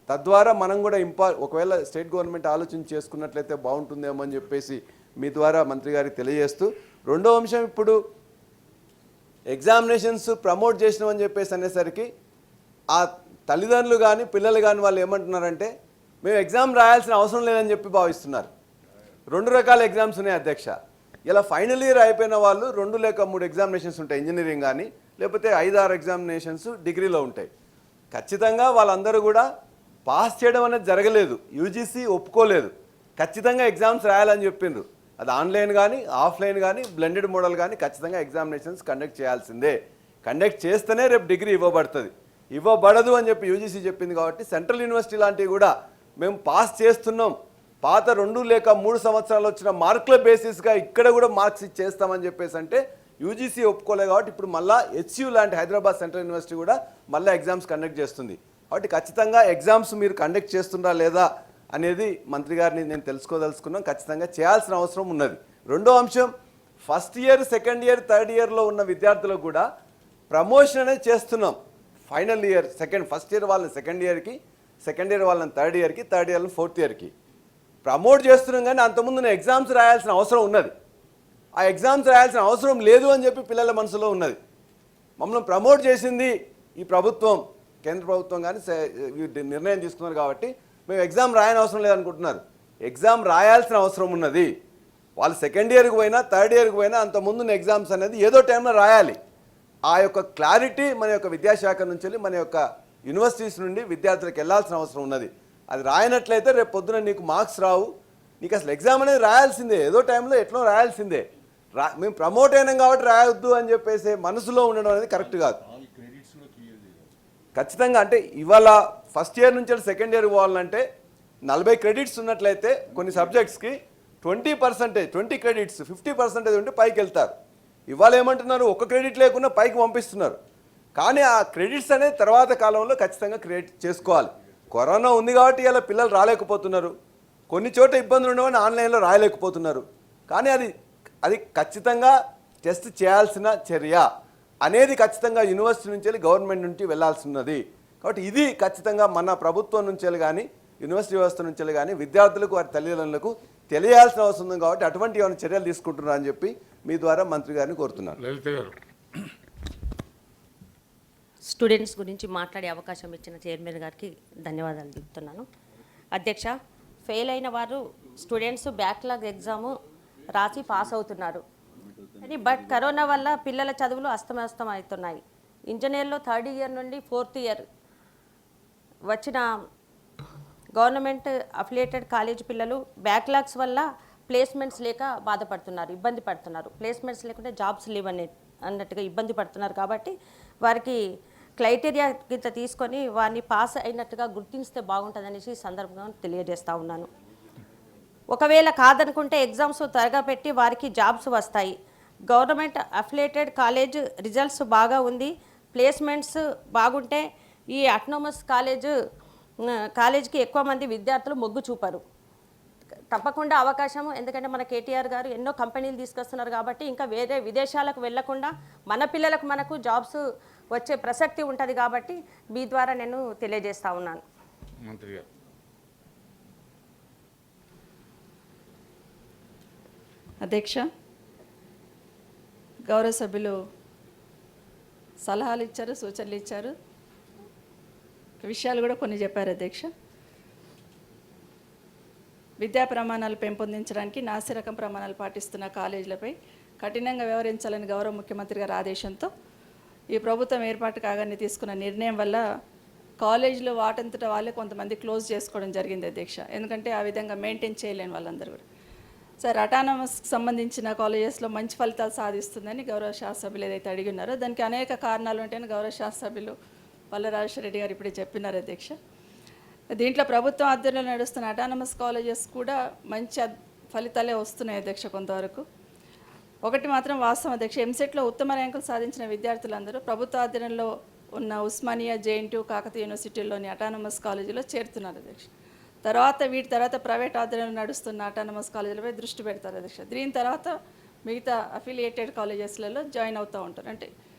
తద్వారా మనం కూడా ఒకవేళ స్టేట్ గవర్నమెంట్ ఆలోచన చేసుకున్నట్లయితే బాగుంటుందేమో అని చెప్పేసి మీ ద్వారా మంత్రి గారికి తెలియజేస్తూ, రెండో అంశం ఇప్పుడు ఎగ్జామినేషన్స్ ప్రమోట్ చేసినామని చెప్పేసి అనేసరికి ఆ తల్లిదండ్రులు కానీ పిల్లలు కానీ వాళ్ళు ఏమంటున్నారంటే మేము ఎగ్జామ్ రాయాల్సిన అవసరం లేదని చెప్పి భావిస్తున్నారు. 2 రకాల ఎగ్జామ్స్ ఉన్నాయి అధ్యక్ష. ఇలా ఫైనల్ ఇయర్ అయిపోయిన వాళ్ళు 2 లేక 3 ఎగ్జామినేషన్స్ ఉంటాయి, ఇంజనీరింగ్ కానీ లేకపోతే 5-6 ఎగ్జామినేషన్స్ డిగ్రీలో ఉంటాయి. ఖచ్చితంగా వాళ్ళందరూ కూడా పాస్ చేయడం అనేది జరగలేదు, యూజీసీ ఒప్పుకోలేదు. ఖచ్చితంగా ఎగ్జామ్స్ రాయాలని చెప్పిండ్రు. అది ఆన్లైన్ కానీ ఆఫ్లైన్ కానీ బ్లెండెడ్ మోడల్ కానీ ఖచ్చితంగా ఎగ్జామినేషన్స్ కండక్ట్ చేయాల్సిందే. కండక్ట్ చేస్తేనే రేపు డిగ్రీ ఇవ్వబడుతుంది. ఇవ్వబడదు అని చెప్పి యూజీసీ చెప్పింది కాబట్టి సెంట్రల్ యూనివర్సిటీ లాంటివి కూడా మేము పాస్ చేస్తున్నాం, పాత 2 లేక 3 సంవత్సరాలు వచ్చిన మార్కుల బేసిస్గా ఇక్కడ కూడా మార్క్స్ ఇచ్చేస్తామని చెప్పేసి అంటే యూజీసీ ఒప్పుకోలేదు. కాబట్టి ఇప్పుడు మళ్ళీ హెచ్యూ లాంటి హైదరాబాద్ సెంట్రల్ యూనివర్సిటీ కూడా మళ్ళీ ఎగ్జామ్స్ కండక్ట్ చేస్తుంది. కాబట్టి ఖచ్చితంగా ఎగ్జామ్స్ మీరు కండక్ట్ చేస్తుందా లేదా అనేది మంత్రి గారిని నేను తెలుసుకోదలుచుకున్నాం. ఖచ్చితంగా చేయాల్సిన అవసరం ఉన్నది. రెండో అంశం, first year, second year, third ఇయర్లో ఉన్న విద్యార్థులకు కూడా ప్రమోషన్ అనేది చేస్తున్నాం. ఫైనల్ ఇయర్ ఫస్ట్ ఇయర్ వాళ్ళని సెకండ్ ఇయర్కి, సెకండ్ ఇయర్ వాళ్ళని థర్డ్ ఇయర్కి, థర్డ్ ఇయర్ని ఫోర్త్ ఇయర్కి ప్రమోట్ చేస్తున్నాం. కానీ అంతకుముందు ఎగ్జామ్స్ రాయాల్సిన అవసరం ఉన్నది. ఆ ఎగ్జామ్స్ రాయాల్సిన అవసరం లేదు అని చెప్పి పిల్లల మనసులో ఉన్నది. మమ్మల్ని ప్రమోట్ చేసింది ఈ ప్రభుత్వం, కేంద్ర ప్రభుత్వం కానీ నిర్ణయం తీసుకున్నారు కాబట్టి మేము ఎగ్జామ్ రాయని అవసరం లేదనుకుంటున్నారు. ఎగ్జామ్ రాయాల్సిన అవసరం ఉన్నది. వాళ్ళు సెకండ్ ఇయర్కి పోయినా థర్డ్ ఇయర్కి పోయినా అంతకుముందు ఎగ్జామ్స్ అనేది ఏదో టైంలో రాయాలి. ఆ యొక్క క్లారిటీ మన యొక్క విద్యాశాఖ నుంచి వెళ్ళి మన యొక్క యూనివర్సిటీస్ నుండి విద్యార్థులకు వెళ్ళాల్సిన అవసరం ఉన్నది. అది రాయనట్లయితే రేపు పొద్దున నీకు మార్క్స్ రావు, నీకు అసలు ఎగ్జామ్ అనేది రాయాల్సిందే, ఏదో టైంలో ఎట్లా రాయాల్సిందే. మేము ప్రమోట్ అయినాం కాబట్టి రాయొద్దు అని చెప్పేసి మనసులో ఉండడం అనేది కరెక్ట్ కాదు. ఖచ్చితంగా అంటే ఇవాళ ఫస్ట్ ఇయర్ నుంచి సెకండ్ ఇయర్ పోవాలంటే 40 క్రెడిట్స్ ఉన్నట్లయితే కొన్ని సబ్జెక్ట్స్కి 20%, 20 క్రెడిట్స్ 50% ఉంటే పైకి వెళ్తారు. ఇవాళ ఏమంటున్నారు, 1 క్రెడిట్ లేకుండా పైకి పంపిస్తున్నారు. కానీ ఆ క్రెడిట్స్ అనేది తర్వాత కాలంలో ఖచ్చితంగా క్రియేట్ చేసుకోవాలి. కరోనా ఉంది కాబట్టి ఇలా పిల్లలు రాలేకపోతున్నారు, కొన్ని చోట ఇబ్బందులు ఉండవని ఆన్లైన్లో రాయలేకపోతున్నారు. కానీ అది ఖచ్చితంగా టెస్ట్ చేయాల్సిన చర్య అనేది ఖచ్చితంగా యూనివర్సిటీ నుంచి వెళ్ళి గవర్నమెంట్ నుంచి వెళ్ళాల్సి ఉన్నది. కాబట్టి ఇది ఖచ్చితంగా మన ప్రభుత్వం నుంచి వెళ్ళి కానీ యూనివర్సిటీ వ్యవస్థ నుంచి వెళ్ళి కానీ విద్యార్థులకు వారి తల్లిదండ్రులకు తెలియాల్సిన అవసరం ఉంది. కాబట్టి అటువంటి ఏమైనా చర్యలు తీసుకుంటున్నారని అని చెప్పి మీ ద్వారా మంత్రి గారిని కోరుతున్నాను. లలిత గారు, స్టూడెంట్స్ గురించి మాట్లాడే అవకాశం ఇచ్చిన చైర్మన్ గారికి ధన్యవాదాలు చెప్తున్నాను. అధ్యక్ష, ఫెయిల్ అయిన వారు స్టూడెంట్స్ బ్యాక్లాగ్ ఎగ్జాము రాసి పాస్ అవుతున్నారు. కానీ బట్ కరోనా వల్ల పిల్లల చదువులు అస్తవ్యస్తం అవుతున్నాయి. ఇంజనీర్లో థర్డ్ ఇయర్ నుండి ఫోర్త్ ఇయర్ వచ్చిన గవర్నమెంట్ అఫిలియేటెడ్ కాలేజ్ పిల్లలు బ్యాక్లాగ్స్ వల్ల ప్లేస్మెంట్స్ లేక బాధపడుతున్నారు, ఇబ్బంది పడుతున్నారు. ప్లేస్మెంట్స్ లేకుంటే జాబ్స్ లేవు అన్నట్టుగా ఇబ్బంది పడుతున్నారు. కాబట్టి వారికి క్రైటీరియా కింద తీసుకొని వారిని పాస్ అయినట్టుగా గుర్తిస్తే బాగుంటుందనేసి సందర్భంగా తెలియజేస్తూ ఉన్నాను. ఒకవేళ కాదనుకుంటే ఎగ్జామ్స్ త్వరగా పెట్టి వారికి జాబ్స్ వస్తాయి. గవర్నమెంట్ అఫిలియేటెడ్ కాలేజ్ రిజల్ట్స్ బాగా ఉంది, ప్లేస్మెంట్స్ బాగుంటే ఈ అటానమస్ కాలేజ్కి ఎక్కువ మంది విద్యార్థులు మొగ్గు చూపరు. తప్పకుండా అవకాశం, ఎందుకంటే మన కేటీఆర్ గారు ఎన్నో కంపెనీలు తీసుకొస్తున్నారు కాబట్టి ఇంకా వేరే విదేశాలకు వెళ్లకుండా మన పిల్లలకు మనకు జాబ్స్ వచ్చే ప్రసక్తి ఉంటుంది. కాబట్టి మీ ద్వారా నేను తెలియజేస్తా ఉన్నాను. మంత్రి గారు. అధ్యక్ష, గౌరవ సభ్యులు సలహాలు ఇచ్చారు, సూచనలు ఇచ్చారు, విషయాలు కూడా కొన్ని చెప్పారు. అధ్యక్ష, విద్యా ప్రమాణాలు పెంపొందించడానికి నాసిరకం ప్రమాణాలు పాటిస్తున్న కాలేజీలపై కఠినంగా వ్యవహరించాలని గౌరవ ముఖ్యమంత్రి గారి ఆదేశంతో ఈ ప్రభుత్వం ఏర్పాటు కాగానే తీసుకున్న నిర్ణయం వల్ల కాలేజీలు వాటంతట వాళ్ళే కొంతమంది క్లోజ్ చేసుకోవడం జరిగింది. అధ్యక్ష, ఎందుకంటే ఆ విధంగా మెయింటైన్ చేయలేని వాళ్ళందరూ కూడా. సార్, అటానమస్కి సంబంధించిన కాలేజెస్లో మంచి ఫలితాలు సాధిస్తుందని గౌరవ శాసనసభ్యులు ఏదైతే అడిగినారో దానికి అనేక కారణాలు ఉంటాయని గౌరవ శాసనసభ్యులు వల్ల రాజేశ్వర రెడ్డి గారు ఇప్పుడే చెప్పినారు. అధ్యక్ష, దీంట్లో ప్రభుత్వం ఆధ్వర్యంలో నడుస్తున్న అటానమస్ కాలేజెస్ కూడా మంచి ఫలితాలే వస్తున్నాయి. అధ్యక్ష, కొంతవరకు ఒకటి మాత్రం వాస్తవం. అధ్యక్ష, ఎంసెట్లో ఉత్తమ ర్యాంకులు సాధించిన విద్యార్థులందరూ ప్రభుత్వ ఆధ్వర్యంలో ఉన్న ఉస్మానియా, జేఎన్టీయూ, కాకతీయ యూనివర్సిటీల్లోని అటానమస్ కాలేజీలో చేరుతున్నారు. అధ్యక్ష, వీటి తర్వాత ప్రైవేట్ ఆధ్వర్యంలో నడుస్తున్న అటానమస్ కాలేజీలపై దృష్టి పెడతారు. అధ్యక్ష, దీని తర్వాత మిగతా అఫిలియేటెడ్ కాలేజెస్లలో జాయిన్ అవుతూ ఉంటారు. అంటే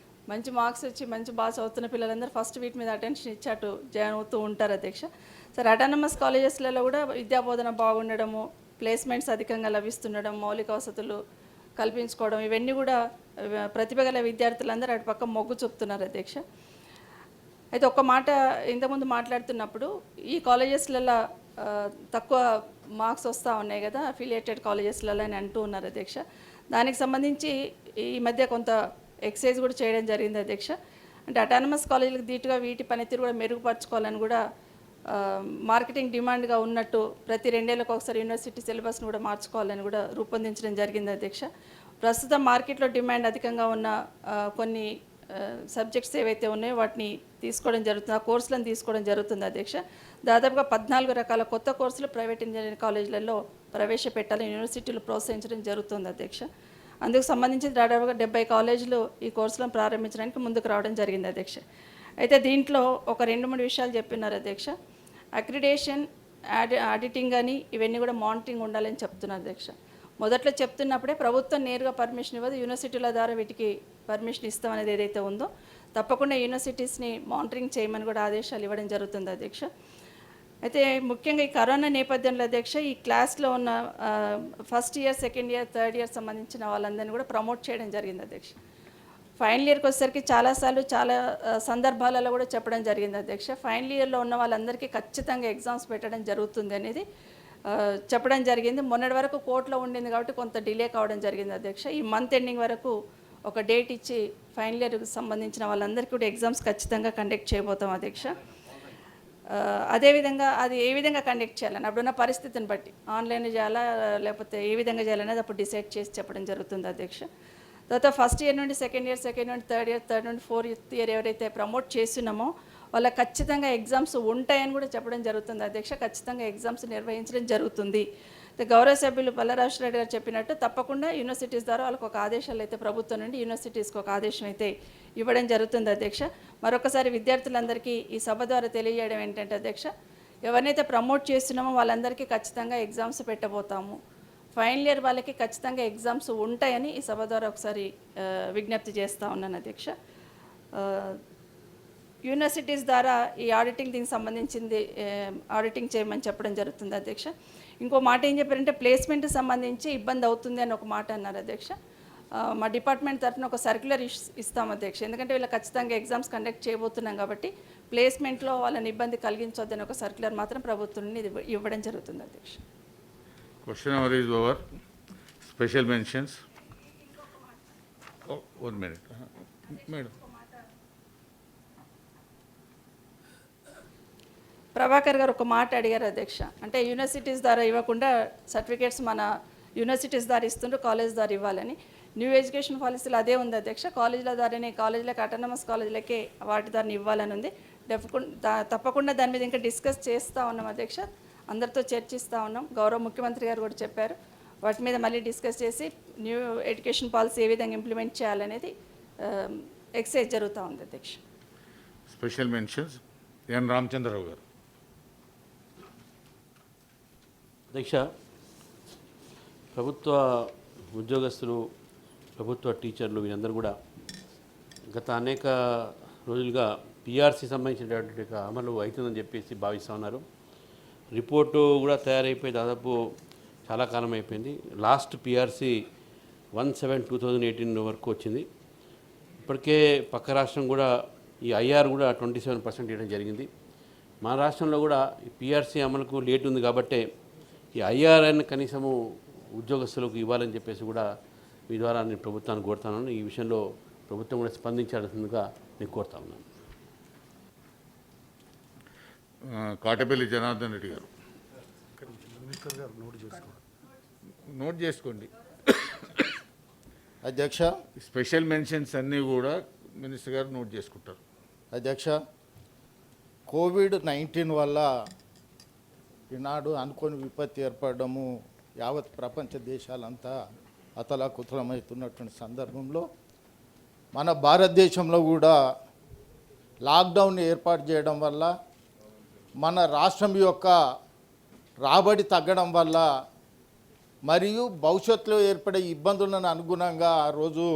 మంచి మార్క్స్ వచ్చి మంచి బాగా చదువుతున్న పిల్లలందరూ ఫస్ట్ వీటి మీద అటెన్షన్ ఇచ్చి అటు జాయిన్ అవుతూ ఉంటారు. అధ్యక్ష, సరే, అటానమస్ కాలేజెస్లలో కూడా విద్యాబోధన బాగుండడము, ప్లేస్మెంట్స్ అధికంగా లభిస్తుండడం, మౌలిక వసతులు కల్పించుకోవడం, ఇవన్నీ కూడా ప్రతిభ గల విద్యార్థులందరూ అటు పక్క మొగ్గు చూపుతున్నారు. అధ్యక్ష, అయితే ఒక్క మాట ఇంతకుముందు మాట్లాడుతున్నప్పుడు ఈ కాలేజెస్లలో తక్కువ మార్క్స్ వస్తూ ఉన్నాయి కదా అఫిలియేటెడ్ కాలేజెస్లలో అని అంటూ ఉన్నారు. అధ్యక్ష, దానికి సంబంధించి ఈ మధ్య కొంత ఎక్సైజ్ కూడా చేయడం జరిగింది అధ్యక్ష. అంటే అటానమస్ కాలేజీలకు దీటుగా వీటి పనితీరు కూడా మెరుగుపరచుకోవాలని కూడా మార్కెటింగ్ డిమాండ్గా ఉన్నట్టు ప్రతి 2 ఏళ్ళకి ఒకసారి యూనివర్సిటీ సిలబస్ను కూడా మార్చుకోవాలని కూడా రూపొందించడం జరిగింది అధ్యక్ష. ప్రస్తుతం మార్కెట్లో డిమాండ్ అధికంగా ఉన్న కొన్ని సబ్జెక్ట్స్ ఏవైతే ఉన్నాయో వాటిని తీసుకోవడం జరుగుతుంది, ఆ కోర్సులను తీసుకోవడం జరుగుతుంది అధ్యక్ష. దాదాపుగా 14 రకాల కొత్త కోర్సులు ప్రైవేట్ ఇంజనీరింగ్ కాలేజీలలో ప్రవేశపెట్టాలని యూనివర్సిటీలు ప్రోత్సహించడం జరుగుతుంది అధ్యక్ష. అందుకు సంబంధించి దాదాపుగా 70 కాలేజీలు ఈ కోర్సులను ప్రారంభించడానికి ముందుకు రావడం జరిగింది అధ్యక్ష. అయితే దీంట్లో ఒక 2-3 విషయాలు చెప్పినారు అధ్యక్ష. అక్రిడేషన్, ఆడిటింగ్ అని ఇవన్నీ కూడా మానిటరింగ్ ఉండాలని చెప్తున్నారు అధ్యక్ష. మొదట్లో చెప్తున్నప్పుడే ప్రభుత్వం నేరుగా పర్మిషన్ ఇవ్వదు, యూనివర్సిటీల ద్వారా వీటికి పర్మిషన్ ఇస్తాం అనేది ఏదైతే ఉందో తప్పకుండా యూనివర్సిటీస్ని మానిటరింగ్ చేయమని కూడా ఆదేశాలు ఇవ్వడం జరుగుతుంది అధ్యక్ష. అయితే ముఖ్యంగా ఈ కరోనా నేపథ్యంలో అధ్యక్ష ఈ క్లాస్లో ఉన్న first year, second year, third year సంబంధించిన వాళ్ళందరినీ కూడా ప్రమోట్ చేయడం జరిగింది అధ్యక్ష. ఫైనల్ ఇయర్కి వచ్చేసరికి చాలాసార్లు చాలా సందర్భాలలో కూడా చెప్పడం జరిగింది అధ్యక్ష. ఫైనల్ ఇయర్లో ఉన్న వాళ్ళందరికీ ఖచ్చితంగా ఎగ్జామ్స్ పెట్టడం జరుగుతుంది అనేది చెప్పడం జరిగింది. మొన్నటి వరకు కోర్టులో ఉండింది కాబట్టి కొంత డిలే కావడం జరిగింది అధ్యక్ష. ఈ మంత్ ఎండింగ్ వరకు ఒక డేట్ ఇచ్చి ఫైనల్ ఇయర్కి సంబంధించిన వాళ్ళందరికీ కూడా ఎగ్జామ్స్ ఖచ్చితంగా కండక్ట్ చేయబోతాం అధ్యక్ష. అదేవిధంగా అది ఏ విధంగా కండక్ట్ చేయాలని అప్పుడున్న పరిస్థితిని బట్టి ఆన్లైన్ చేయాలా లేకపోతే ఏ విధంగా చేయాలనేది అప్పుడు డిసైడ్ చేసి చెప్పడం జరుగుతుంది అధ్యక్ష. తర్వాత ఫస్ట్ ఇయర్ నుండి సెకండ్ ఇయర్, సెకండ్ నుండి థర్డ్ ఇయర్, థర్డ్ నుండి ఫోర్త్ ఇయర్ ఎవరైతే ప్రమోట్ చేస్తున్నామో వాళ్ళకి ఖచ్చితంగా ఎగ్జామ్స్ ఉంటాయని కూడా చెప్పడం జరుగుతుంది అధ్యక్ష. ఖచ్చితంగా ఎగ్జామ్స్ నిర్వహించడం జరుగుతుంది. గౌరవ సభ్యులు పల్లరాజు రెడ్డి గారు చెప్పినట్టు తప్పకుండా యూనివర్సిటీస్ ద్వారా వాళ్ళకి ఒక ఆదేశాలు అయితే ప్రభుత్వం నుండి యూనివర్సిటీస్కి ఒక ఆదేశం అయితే ఇవ్వడం జరుగుతుంది అధ్యక్ష. మరొకసారి విద్యార్థులందరికీ ఈ సభ ద్వారా తెలియజేయడం ఏంటంటే అధ్యక్ష, ఎవరినైతే ప్రమోట్ చేస్తున్నామో వాళ్ళందరికీ ఖచ్చితంగా ఎగ్జామ్స్ పెట్టబోతాము. ఫైనల్ ఇయర్ వాళ్ళకి ఖచ్చితంగా ఎగ్జామ్స్ ఉంటాయని ఈ సభ ద్వారా ఒకసారి విజ్ఞప్తి చేస్తూ ఉన్నాను అధ్యక్ష. యూనివర్సిటీస్ ద్వారా ఈ ఆడిటింగ్ దీనికి సంబంధించింది ఆడిటింగ్ చేయమని చెప్పడం జరుగుతుంది అధ్యక్ష. ఇంకో మాట ఏం చెప్పారంటే ప్లేస్మెంట్ సంబంధించి ఇబ్బంది అవుతుంది అని ఒక మాట అన్నారు అధ్యక్ష. మా డిపార్ట్మెంట్ తరఫున ఒక సర్క్యులర్ ఇస్తాం అధ్యక్ష. ఎందుకంటే వీళ్ళకి ఖచ్చితంగా ఎగ్జామ్స్ కండక్ట్ చేయబోతున్నాం కాబట్టి ప్లేస్మెంట్లో వాళ్ళని ఇబ్బంది కలిగించొద్దని ఒక సర్క్యులర్ మాత్రం ప్రభుత్వం ఇవ్వడం జరుగుతుంది అధ్యక్ష. Question number is over. Special mentions. Oh, 1 minute. Madam. Prabhakar గారు ఒక మాట అడిగారు అధ్యక్ష. అంటే యూనివర్సిటీస్ ద్వారా ఇవ్వకుండా సర్టిఫికేట్స్ మన యూనివర్సిటీస్ ద్వారా ఇస్తుండ్రు, కాలేజ్ ద్వారా ఇవ్వాలని. న్యూ ఎడ్యుకేషన్ పాలసీలో అదే ఉంది అధ్యక్ష. కాలేజీల ద్వారానే కాలేజీలకు అటానమస్ కాలేజీలకే వాటి ద్వారా ఇవ్వాలని ఉంది. తప్పకుండా దాని మీద ఇంకా డిస్కస్ చేస్తూ ఉన్నాం అధ్యక్ష. అందరితో చర్చిస్తూ ఉన్నాం. గౌరవ ముఖ్యమంత్రి గారు కూడా చెప్పారు వాటి మీద మళ్ళీ డిస్కస్ చేసి న్యూ ఎడ్యుకేషన్ పాలసీ ఏ విధంగా ఇంప్లిమెంట్ చేయాలనేది ఎక్సైజ్ జరుగుతూ ఉంది అధ్యక్ష. స్పెషల్ మెన్షన్స్ ఎన్ రామచంద్రరావు గారు. అధ్యక్ష, ప్రభుత్వ ఉద్యోగస్తులు, ప్రభుత్వ టీచర్లు వీరందరూ కూడా గత అనేక రోజులుగా పిఆర్సీ సంబంధించినటువంటి అమలు అవుతుందని చెప్పేసి భావిస్తూ ఉన్నారు. రిపోర్టు కూడా తయారైపోయి దాదాపు చాలా కాలం అయిపోయింది. లాస్ట్ పిఆర్సీ 1/7/2018 వరకు వచ్చింది. ఇప్పటికే పక్క రాష్ట్రం కూడా ఈ ఐఆర్ కూడా 27% ఇవ్వడం జరిగింది. మన రాష్ట్రంలో కూడా ఈ పిఆర్సీ అమలుకు లేట్ ఉంది కాబట్టి ఈ ఐఆర్ఎన్ కనీసము ఉద్యోగస్తులకు ఇవ్వాలని చెప్పేసి కూడా మీ ద్వారా నేను ప్రభుత్వాన్ని కోరుతాను. ఈ విషయంలో ప్రభుత్వం కూడా స్పందించాల్సిందిగా నేను కోరుతా ఉన్నాను. కాటపల్లి జనార్దన్ రెడ్డి గారు. నోట్ చేసుకోండి అధ్యక్ష. స్పెషల్ మెన్షన్స్ అన్నీ కూడా మినిస్టర్ గారు నోట్ చేసుకుంటారు. అధ్యక్ష, కోవిడ్-19 వల్ల ఈనాడు అనుకోని విపత్తి ఏర్పడము, యావత్ ప్రపంచ దేశాలంతా అతలాకుతలమవుతున్నటువంటి సందర్భంలో మన భారతదేశంలో కూడా లాక్డౌన్ ఏర్పాటు చేయడం వల్ల మన రాష్ట్రం యొక్క రాబడి తగ్గడం వల్ల మరియు భవిష్యత్తులో ఏర్పడే ఇబ్బందులను అనుగుణంగా ఆ రోజు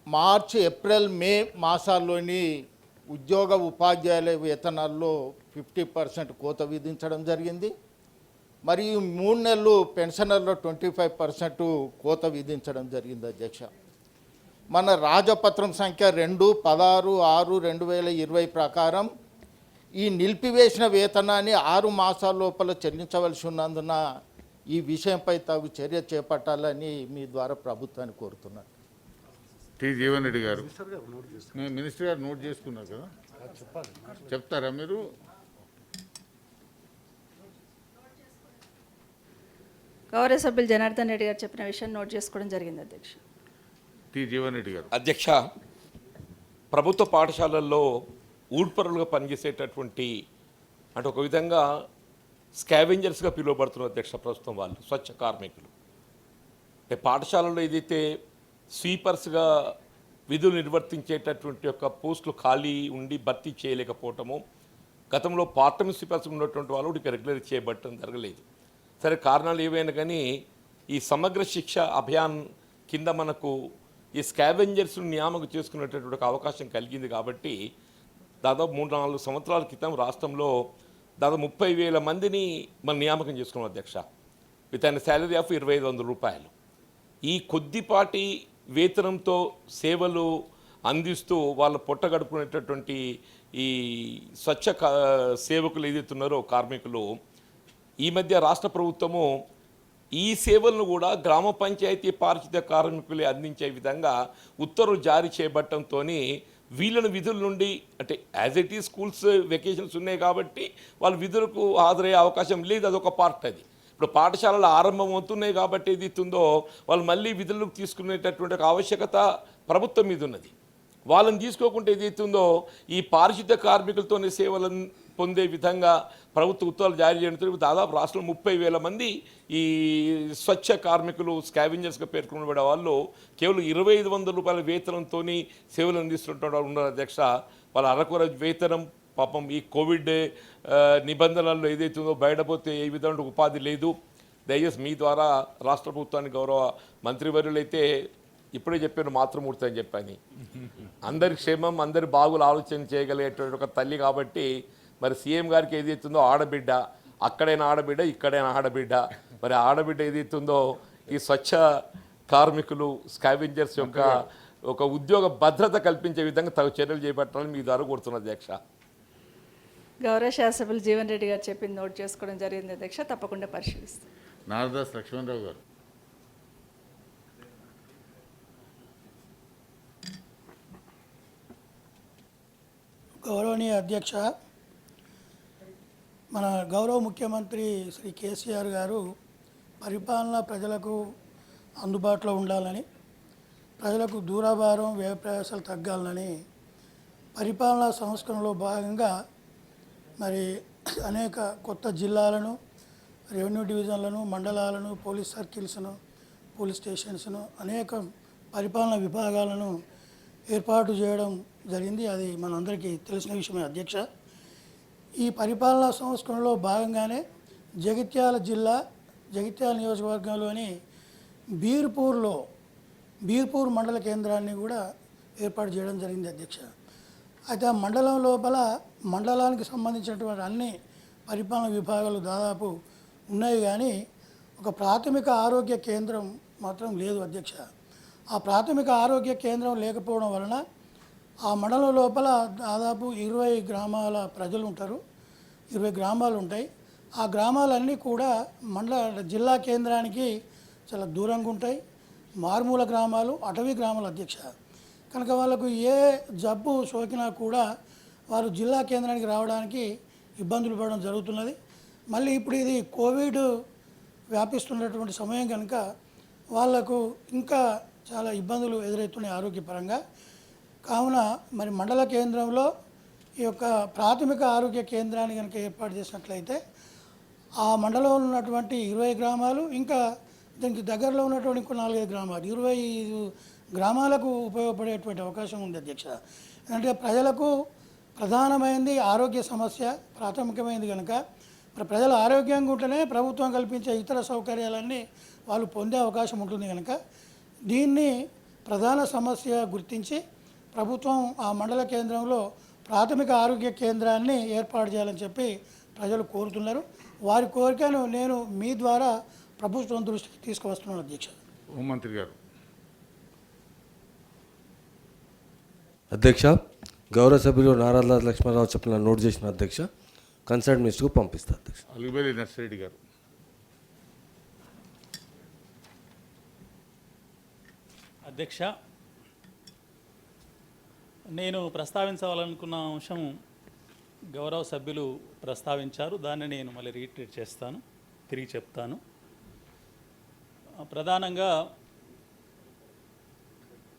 మార్చి, ఏప్రిల్, మే మాసాల్లోని ఉద్యోగ ఉపాధ్యాయుల వేతనాల్లో 50% కోత విధించడం జరిగింది. మరియు 3 నెలలు పెన్షనర్లో 25% కోత విధించడం జరిగింది అధ్యక్ష. మన రాజపత్రం సంఖ్య 2/16/6/2020 ప్రకారం ఈ నిలిపివేసిన వేతనాన్ని 6 మాసాల లోపల చెల్లించవలసి ఉన్నందున ఈ విషయంపై తగు చర్య చేపట్టాలని మీ ద్వారా ప్రభుత్వాన్ని కోరుతున్నాను. టి జీవన్ రెడ్డి గారు. మినిస్టర్ గారు నోట్ చేసుకున్నారు కదా, చెప్తారా మీరు? గౌరవ సభ్యులు జనార్దన్ రెడ్డి గారు చెప్పిన విషయం నోట్ చేసుకోవడం జరిగింది అధ్యక్ష. టి జీవన్ రెడ్డి గారు. అధ్యక్ష, ప్రభుత్వ పాఠశాలల్లో ఊడ్పరులుగా పనిచేసేటటువంటి అంటే ఒక విధంగా స్కావెంజర్స్గా పిలువబడుతున్నారు అధ్యక్ష ప్రస్తుతం వాళ్ళు, స్వచ్ఛ కార్మికులు. అంటే పాఠశాలలో ఏదైతే స్వీపర్స్గా విధులు నిర్వర్తించేటటువంటి యొక్క పోస్టులు ఖాళీ ఉండి భర్తీ చేయలేకపోవటము, గతంలో పార్ట్ టైం స్వీపర్స్ ఉన్నటువంటి వాళ్ళు కూడా రెగ్యులర్ చేయబట్టడం జరగలేదు. సరే, కారణాలు ఏవైనా కానీ ఈ సమగ్ర శిక్ష అభియాన్ కింద మనకు ఈ స్కావెంజర్స్ను నియామకం చేసుకునేటటువంటి ఒక అవకాశం కలిగింది. కాబట్టి దాదాపు 3-4 సంవత్సరాల క్రితం రాష్ట్రంలో దాదాపు 30,000 మందిని మనం నియామకం చేసుకున్నాం అధ్యక్ష, విత్ అన్ శాలరీ ఆఫ్ 2,500 రూపాయలు. ఈ కొద్దిపాటి వేతనంతో సేవలు అందిస్తూ వాళ్ళ పొట్ట గడుపుకునేటటువంటి ఈ స్వచ్ఛ సేవకులు ఏదైతున్నారో కార్మికులు, ఈ మధ్య రాష్ట్ర ప్రభుత్వము ఈ సేవలను కూడా గ్రామ పంచాయతీ పారిశుద్ధ్య కార్మికులే అందించే విధంగా ఉత్తర్వులు జారీ చేయబట్టడంతో వీళ్ళని విధుల నుండి అంటే యాజ్ ఇట్ ఈ స్కూల్స్ వెకేషన్స్ ఉన్నాయి కాబట్టి వాళ్ళు విధులకు హాజరయ్యే అవకాశం లేదు. అదొక పార్ట్. అది ఇప్పుడు పాఠశాలలు ఆరంభం అవుతున్నాయి కాబట్టి ఏది ఇస్తుందో వాళ్ళు మళ్ళీ విధులకు తీసుకునేటటువంటి ఒక ఆవశ్యకత ప్రభుత్వం మీద ఉన్నది. వాళ్ళని తీసుకోకుండా ఏదైతుందో ఈ పారిశుద్ధ్య కార్మికులతోనే సేవలను పొందే విధంగా ప్రభుత్వ ఉత్తర్వులు జారీ చేయడంతో దాదాపు రాష్ట్రంలో 30,000 మంది ఈ స్వచ్ఛ కార్మికులు స్కావెంజర్స్గా పేర్కొనబడే వాళ్ళు కేవలం 2,500 రూపాయల వేతనంతో సేవలు అందిస్తుంటారు ఉన్నారు అధ్యక్ష. వాళ్ళ అరకొర వేతనం పాపం ఈ కోవిడ్ నిబంధనల్లో ఏదైతుందో బయటపోతే ఏ విధమైన ఉపాధి లేదు. దయచేసి మీ ద్వారా రాష్ట్ర ప్రభుత్వానికి గౌరవ మంత్రివర్యులైతే ఇప్పుడే చెప్పాను మాతృమూర్తి అని చెప్పని, అందరి క్షేమం అందరి బాగులు ఆలోచన చేయగలిగేటువంటి ఒక తల్లి కాబట్టి మరి సీఎం గారికి ఏదైతుందో ఆడబిడ్డ, అక్కడైనా ఆడబిడ్డ ఇక్కడైనా ఆడబిడ్డ, మరి ఆడబిడ్డ ఏదైతుందో ఈ స్వచ్ఛ కార్మికులు స్కావెంజర్స్ యొక్క ఒక ఉద్యోగ భద్రత కల్పించే విధంగా తగు చర్యలు చేపట్టాలని మీ ద్వారా కోరుతున్నారు అధ్యక్ష. గౌరవ శాసనసభ్యులు జీవన్ రెడ్డి గారు చెప్పింది నోట్ చేసుకోవడం జరిగింది అధ్యక్ష, తప్పకుండా పరిశీలిస్తాం. నారదాస్ లక్ష్మణరావు గారు. గౌరవనీయ అధ్యక్ష, మన గౌరవ ముఖ్యమంత్రి శ్రీ కేసీఆర్ గారు పరిపాలన ప్రజలకు అందుబాటులో ఉండాలని, ప్రజలకు దూరాభారం వ్యయ ప్రయాసాలు తగ్గాలని పరిపాలనా సంస్కరణలో భాగంగా మరి అనేక కొత్త జిల్లాలను, రెవెన్యూ డివిజన్లను, మండలాలను, పోలీస్ సర్కిల్స్ను, పోలీస్ స్టేషన్స్ను, అనేక పరిపాలనా విభాగాలను ఏర్పాటు చేయడం జరిగింది. అది మనందరికీ తెలిసిన విషయమే అధ్యక్ష. ఈ పరిపాలనా సంస్కరణలో భాగంగానే జగిత్యాల జిల్లా జగిత్యాల నియోజకవర్గంలోని బీర్పూర్ మండల కేంద్రాన్ని కూడా ఏర్పాటు చేయడం జరిగింది అధ్యక్ష. అయితే ఆ మండలం లోపల మండలానికి సంబంధించినటువంటి అన్ని పరిపాలన విభాగాలు దాదాపు ఉన్నాయి, కానీ ఒక ప్రాథమిక ఆరోగ్య కేంద్రం మాత్రం లేదు అధ్యక్ష. ఆ ప్రాథమిక ఆరోగ్య కేంద్రం లేకపోవడం వలన ఆ మండలం లోపల దాదాపు 20 గ్రామాల ప్రజలు ఉంటారు, 20 గ్రామాలు ఉంటాయి. ఆ గ్రామాలన్నీ కూడా జిల్లా కేంద్రానికి చాలా దూరంగా ఉంటాయి, మారుమూల గ్రామాలు, అటవీ గ్రామాలు అధ్యక్ష. కనుక వాళ్ళకు ఏ జబ్బు సోకినా కూడా వారు జిల్లా కేంద్రానికి రావడానికి ఇబ్బందులు పడడం జరుగుతున్నది. మళ్ళీ ఇప్పుడు ఇది కోవిడ్ వ్యాపిస్తున్నటువంటి సమయం కనుక వాళ్లకు ఇంకా చాలా ఇబ్బందులు ఎదురవుతున్నాయి ఆరోగ్యపరంగా. కావున మరి మండల కేంద్రంలో ఈ యొక్క ప్రాథమిక ఆరోగ్య కేంద్రాన్ని కనుక ఏర్పాటు చేసినట్లయితే ఆ మండలంలో ఉన్నటువంటి 20 గ్రామాలు, ఇంకా దీనికి దగ్గరలో ఉన్నటువంటి ఇంకో 4-5 గ్రామాలు, 25 గ్రామాలకు ఉపయోగపడేటువంటి అవకాశం ఉంది అధ్యక్ష. అంటే ప్రజలకు ప్రధానమైనది ఆరోగ్య సమస్య ప్రాథమికమైనది కనుక మరి ప్రజలు ఆరోగ్యంగా ఉంటేనే ప్రభుత్వం కల్పించే ఇతర సౌకర్యాలన్నీ వాళ్ళు పొందే అవకాశం ఉంటుంది కనుక దీన్ని ప్రధాన సమస్య గుర్తించి ప్రభుత్వం ఆ మండల కేంద్రంలో ప్రాథమిక ఆరోగ్య కేంద్రాన్ని ఏర్పాటు చేయాలని చెప్పి ప్రజలు కోరుతున్నారు. వారి కోరికను నేను మీ ద్వారా ప్రభుత్వం దృష్టికి తీసుకువస్తున్నాను అధ్యక్ష. హోంమంత్రి గారు. అధ్యక్ష, గౌరవ సభ్యులు నారాయణ లక్ష్మణరావు చెప్పిన నోట్ చేసిన అధ్యక్ష, కన్సర్న్ మినిస్టర్కు పంపిస్తా అధ్యక్ష. అలివేలి నర్సిరెడ్డి గారు. అధ్యక్ష, నేను ప్రస్తావించాలనుకున్న అంశం గౌరవ సభ్యులు ప్రస్తావించారు. దాన్ని నేను మళ్ళీ రీట్రీట్ చేస్తాను, తిరిగి చెప్తాను. ప్రధానంగా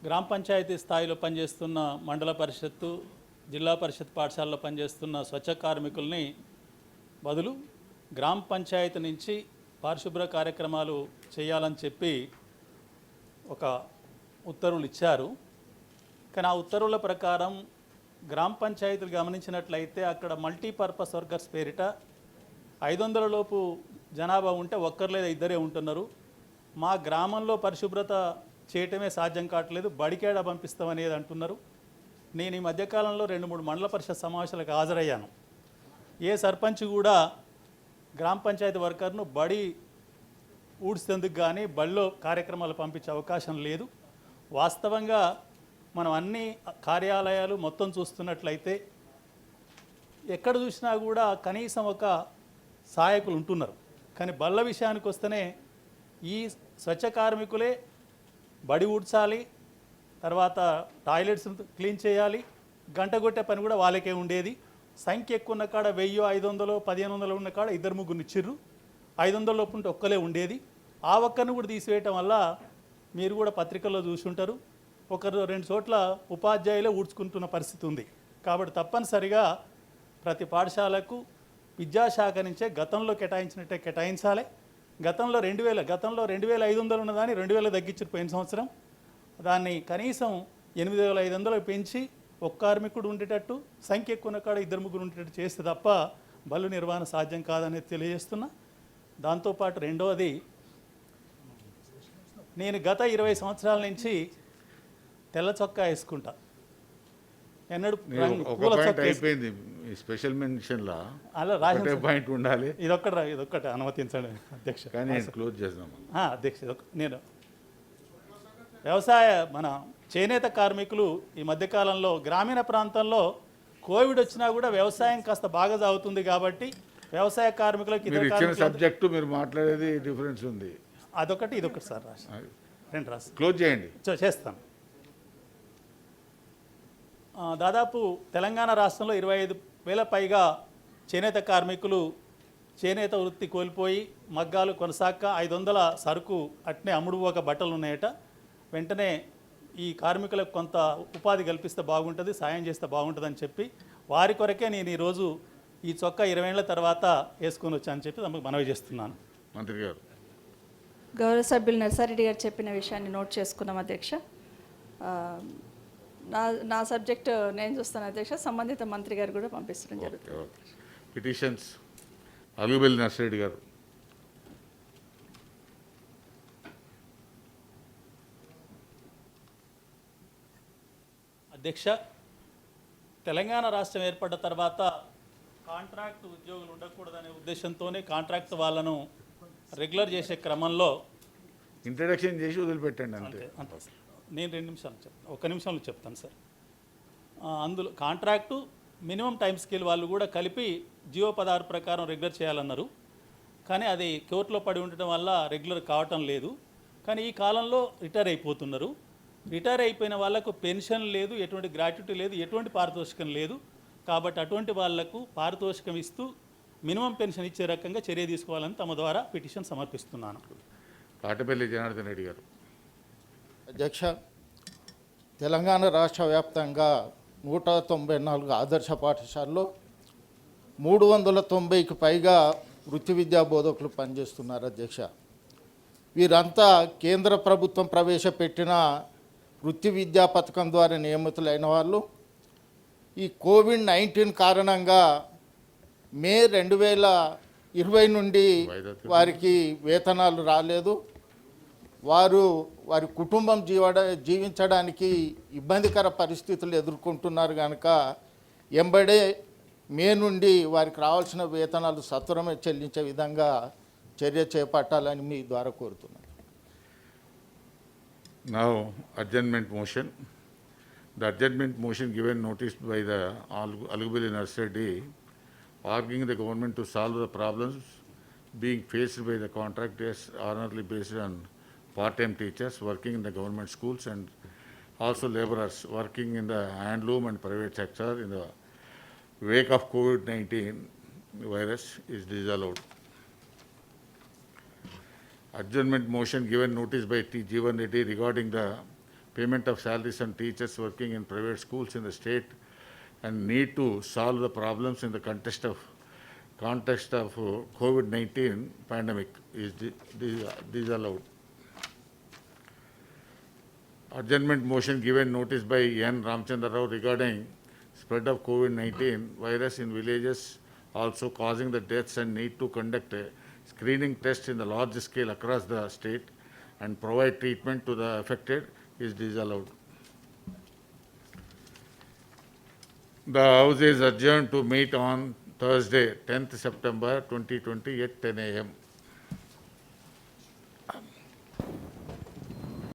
గ్రామ పంచాయతీ స్థాయిలో పనిచేస్తున్న మండల పరిషత్తు, జిల్లా పరిషత్ పాఠశాలలో పనిచేస్తున్న స్వచ్ఛ కార్మికుల్ని బదులు గ్రామ పంచాయతీ నుంచి పారిశుభ్ర కార్యక్రమాలు చేయాలని చెప్పి ఒక ఉత్తర్వులు ఇచ్చారు. కానీ ఆ ఉత్తర్వుల ప్రకారం గ్రామ పంచాయతీలు గమనించినట్లయితే అక్కడ మల్టీపర్పస్ వర్కర్స్ పేరిట 500 లోపు జనాభా ఉంటే ఒక్కరు లేదా ఇద్దరే ఉంటున్నారు. మా గ్రామంలో పరిశుభ్రత చేయటమే సాధ్యం కావట్లేదు, బడికేడా పంపిస్తామనేది అంటున్నారు. నేను ఈ మధ్యకాలంలో 2-3 మండల పరిషత్ సమావేశాలకు హాజరయ్యాను. ఏ సర్పంచ్ కూడా గ్రామ పంచాయతీ వర్కర్ను బడి ఊడ్చేందుకు కానీ బడిలో కార్యక్రమాలు పంపించే అవకాశం లేదు. వాస్తవంగా మనం అన్ని కార్యాలయాలు మొత్తం చూస్తున్నట్లయితే ఎక్కడ చూసినా కూడా కనీసం ఒక సహాయకులు ఉంటున్నారు. కానీ బళ్ళ విషయానికి వస్తేనే ఈ స్వచ్ఛ కార్మికులే బడి ఊడ్చాలి, తర్వాత టాయిలెట్స్ క్లీన్ చేయాలి, గంట కొట్టే పని కూడా వాళ్ళకే ఉండేది. సంఖ్య ఎక్కువ ఉన్న కాడ 1000, 500, 1500 ఉన్న కాడ 2-3 ఇచ్చిర్రు. 500 లోపు ఉంటే ఒక్కలే ఉండేది. ఆ ఒక్కరిని కూడా తీసివేయటం వల్ల మీరు కూడా పత్రికల్లో చూసి ఉంటారు, 1-2 చోట్ల ఉపాధ్యాయులే ఊడ్చుకుంటున్న పరిస్థితి ఉంది. కాబట్టి తప్పనిసరిగా ప్రతి పాఠశాలకు విద్యాశాఖ నుంచే గతంలో కేటాయించినట్టే కేటాయించాలి. గతంలో 2500 ఉన్నదాన్ని 2000 తగ్గించారు పోయిన సంవత్సరం. దాన్ని కనీసం 8500 పెంచి ఒక్క కార్మికుడు ఉండేటట్టు, సంఖ్య ఎక్కువ ఉన్న కాడ 2-3 ఉండేటట్టు చేస్తే తప్ప బళ్ళు నిర్వహణ సాధ్యం కాదనేది తెలియజేస్తున్నా. దాంతోపాటు రెండవది, నేను గత 20 సంవత్సరాల నుంచి తెల్ల చొక్కా వేసుకుంటా. ఎన్నడూ పూల చొక్కా అయిపోయింది స్పెషల్ మెన్షన్లా అలా పాయింట్ ఉండాలి. ఇదొక్కటి అనుమతించండి అధ్యక్ష. కానీ క్లోజ్ చేద్దాం అధ్యక్ష. నేను మన చేనేత కార్మికులు ఈ మధ్యకాలంలో గ్రామీణ ప్రాంతాల్లో కోవిడ్ వచ్చినా కూడా వ్యవసాయం కాస్త బాగా సాగుతుంది కాబట్టి వ్యవసాయ కార్మికులకు ఇచ్చిన సబ్జెక్టు మీరు మాట్లాడేది డిఫరెన్స్ ఉంది. అదొకటి ఇదొకటి సార్ రాసి 2 రాసి క్లోజ్ చేయండి. చేస్తాను. దాదాపు తెలంగాణ రాష్ట్రంలో 25,000 పైగా చేనేత కార్మికులు చేనేత వృత్తి కోల్పోయి మగ్గాలు కొనసాక 500 సరుకు అట్నే అమ్ముడుపోక బట్టలు ఉన్నాయట. వెంటనే ఈ కార్మికులకు కొంత ఉపాధి కల్పిస్తే బాగుంటుంది, సాయం చేస్తే బాగుంటుందని చెప్పి వారి కొరకే నేను ఈరోజు ఈ చొక్కా 20 ఏళ్ల తర్వాత వేసుకొని వచ్చానని చెప్పి తమకు మనవి చేస్తున్నాను. మంత్రి గారు. గౌరవ సభ్యులు నర్సారెడ్డి గారు చెప్పిన విషయాన్ని నోట్ చేసుకున్నాం అధ్యక్ష. నా సబ్జెక్ట్ నేను చూస్తాను అధ్యక్ష, సంబంధిత మంత్రి గారు కూడా పంపిస్తడం జరుగుతుంది. పిటిషన్స్ అలుగుబెల్లి నర్సిరెడ్డి గారు. అధ్యక్ష, తెలంగాణ రాష్ట్రం ఏర్పడ్డ తర్వాత కాంట్రాక్ట్ ఉద్యోగులు ఉండకూడదనే ఉద్దేశంతోనే కాంట్రాక్ట్ వాళ్ళను రెగ్యులర్ చేసే క్రమంలో ఇంట్రడక్షన్ చేసి వదిలిపెట్టండి అంతే. అంతే సార్. నేను 2 నిమిషాలు చెప్తాను, 1 నిమిషంలో చెప్తాను సార్. అందులో కాంట్రాక్టు మినిమం టైం స్కేల్ వాళ్ళు కూడా కలిపి జియో 16 ప్రకారం రెగ్యులర్ చేయాలన్నారు. కానీ అది కోర్టులో పడి ఉండటం వల్ల రెగ్యులర్ కావటం లేదు. కానీ ఈ కాలంలో రిటైర్ అయిపోతున్నారు. రిటైర్ అయిపోయిన వాళ్ళకు పెన్షన్ లేదు, ఎటువంటి గ్రాట్యుటీ లేదు, ఎటువంటి పారితోషికం లేదు. కాబట్టి అటువంటి వాళ్లకు పారితోషికం ఇస్తూ మినిమం పెన్షన్ ఇచ్చే రకంగా చర్య తీసుకోవాలని తమ ద్వారా పిటిషన్ సమర్పిస్తున్నాను. కాటపల్లి జనార్దన్ రెడ్డి గారు. అధ్యక్ష, తెలంగాణ రాష్ట్ర వ్యాప్తంగా 194 ఆదర్శ పాఠశాలలో 390కి పైగా వృత్తి విద్యా బోధకులు పనిచేస్తున్నారు అధ్యక్ష. వీరంతా కేంద్ర ప్రభుత్వం ప్రవేశపెట్టిన వృత్తి విద్యా పథకం ద్వారా నియమితులైన వాళ్ళు. ఈ కోవిడ్-19 కారణంగా మే 2020 నుండి వారికి వేతనాలు రాలేదు. వారి కుటుంబం జీవించడానికి ఇబ్బందికర పరిస్థితులు ఎదుర్కొంటున్నారు కనుక ఎంబడే మే నుండి వారికి రావాల్సిన వేతనాలు సత్వరమే చెల్లించే విధంగా చర్య చేపట్టాలని మీ ద్వారా కోరుతున్నాను. Now adjournment motion. The adjournment motion given notice by the Alugubelli Nursery arguing the government to solve the problems being faced by the contractors honorably based on part-time teachers working in the government schools and also laborers working in the handloom and private sector in the wake of COVID-19 virus is disallowed. Adjournment motion given notice by T. Jeevan Reddy regarding the payment of salaries and teachers working in private schools in the state and need to solve the problems in the context of COVID-19 pandemic is disallowed. Adjournment motion given notice by N. Ramchandra Rao regarding spread of COVID-19 virus in villages also causing the deaths and need to conduct a screening test in the large scale across the state and provide treatment to the affected is disallowed. The House is adjourned to meet on Thursday, 10th September 2020 at 10 a.m.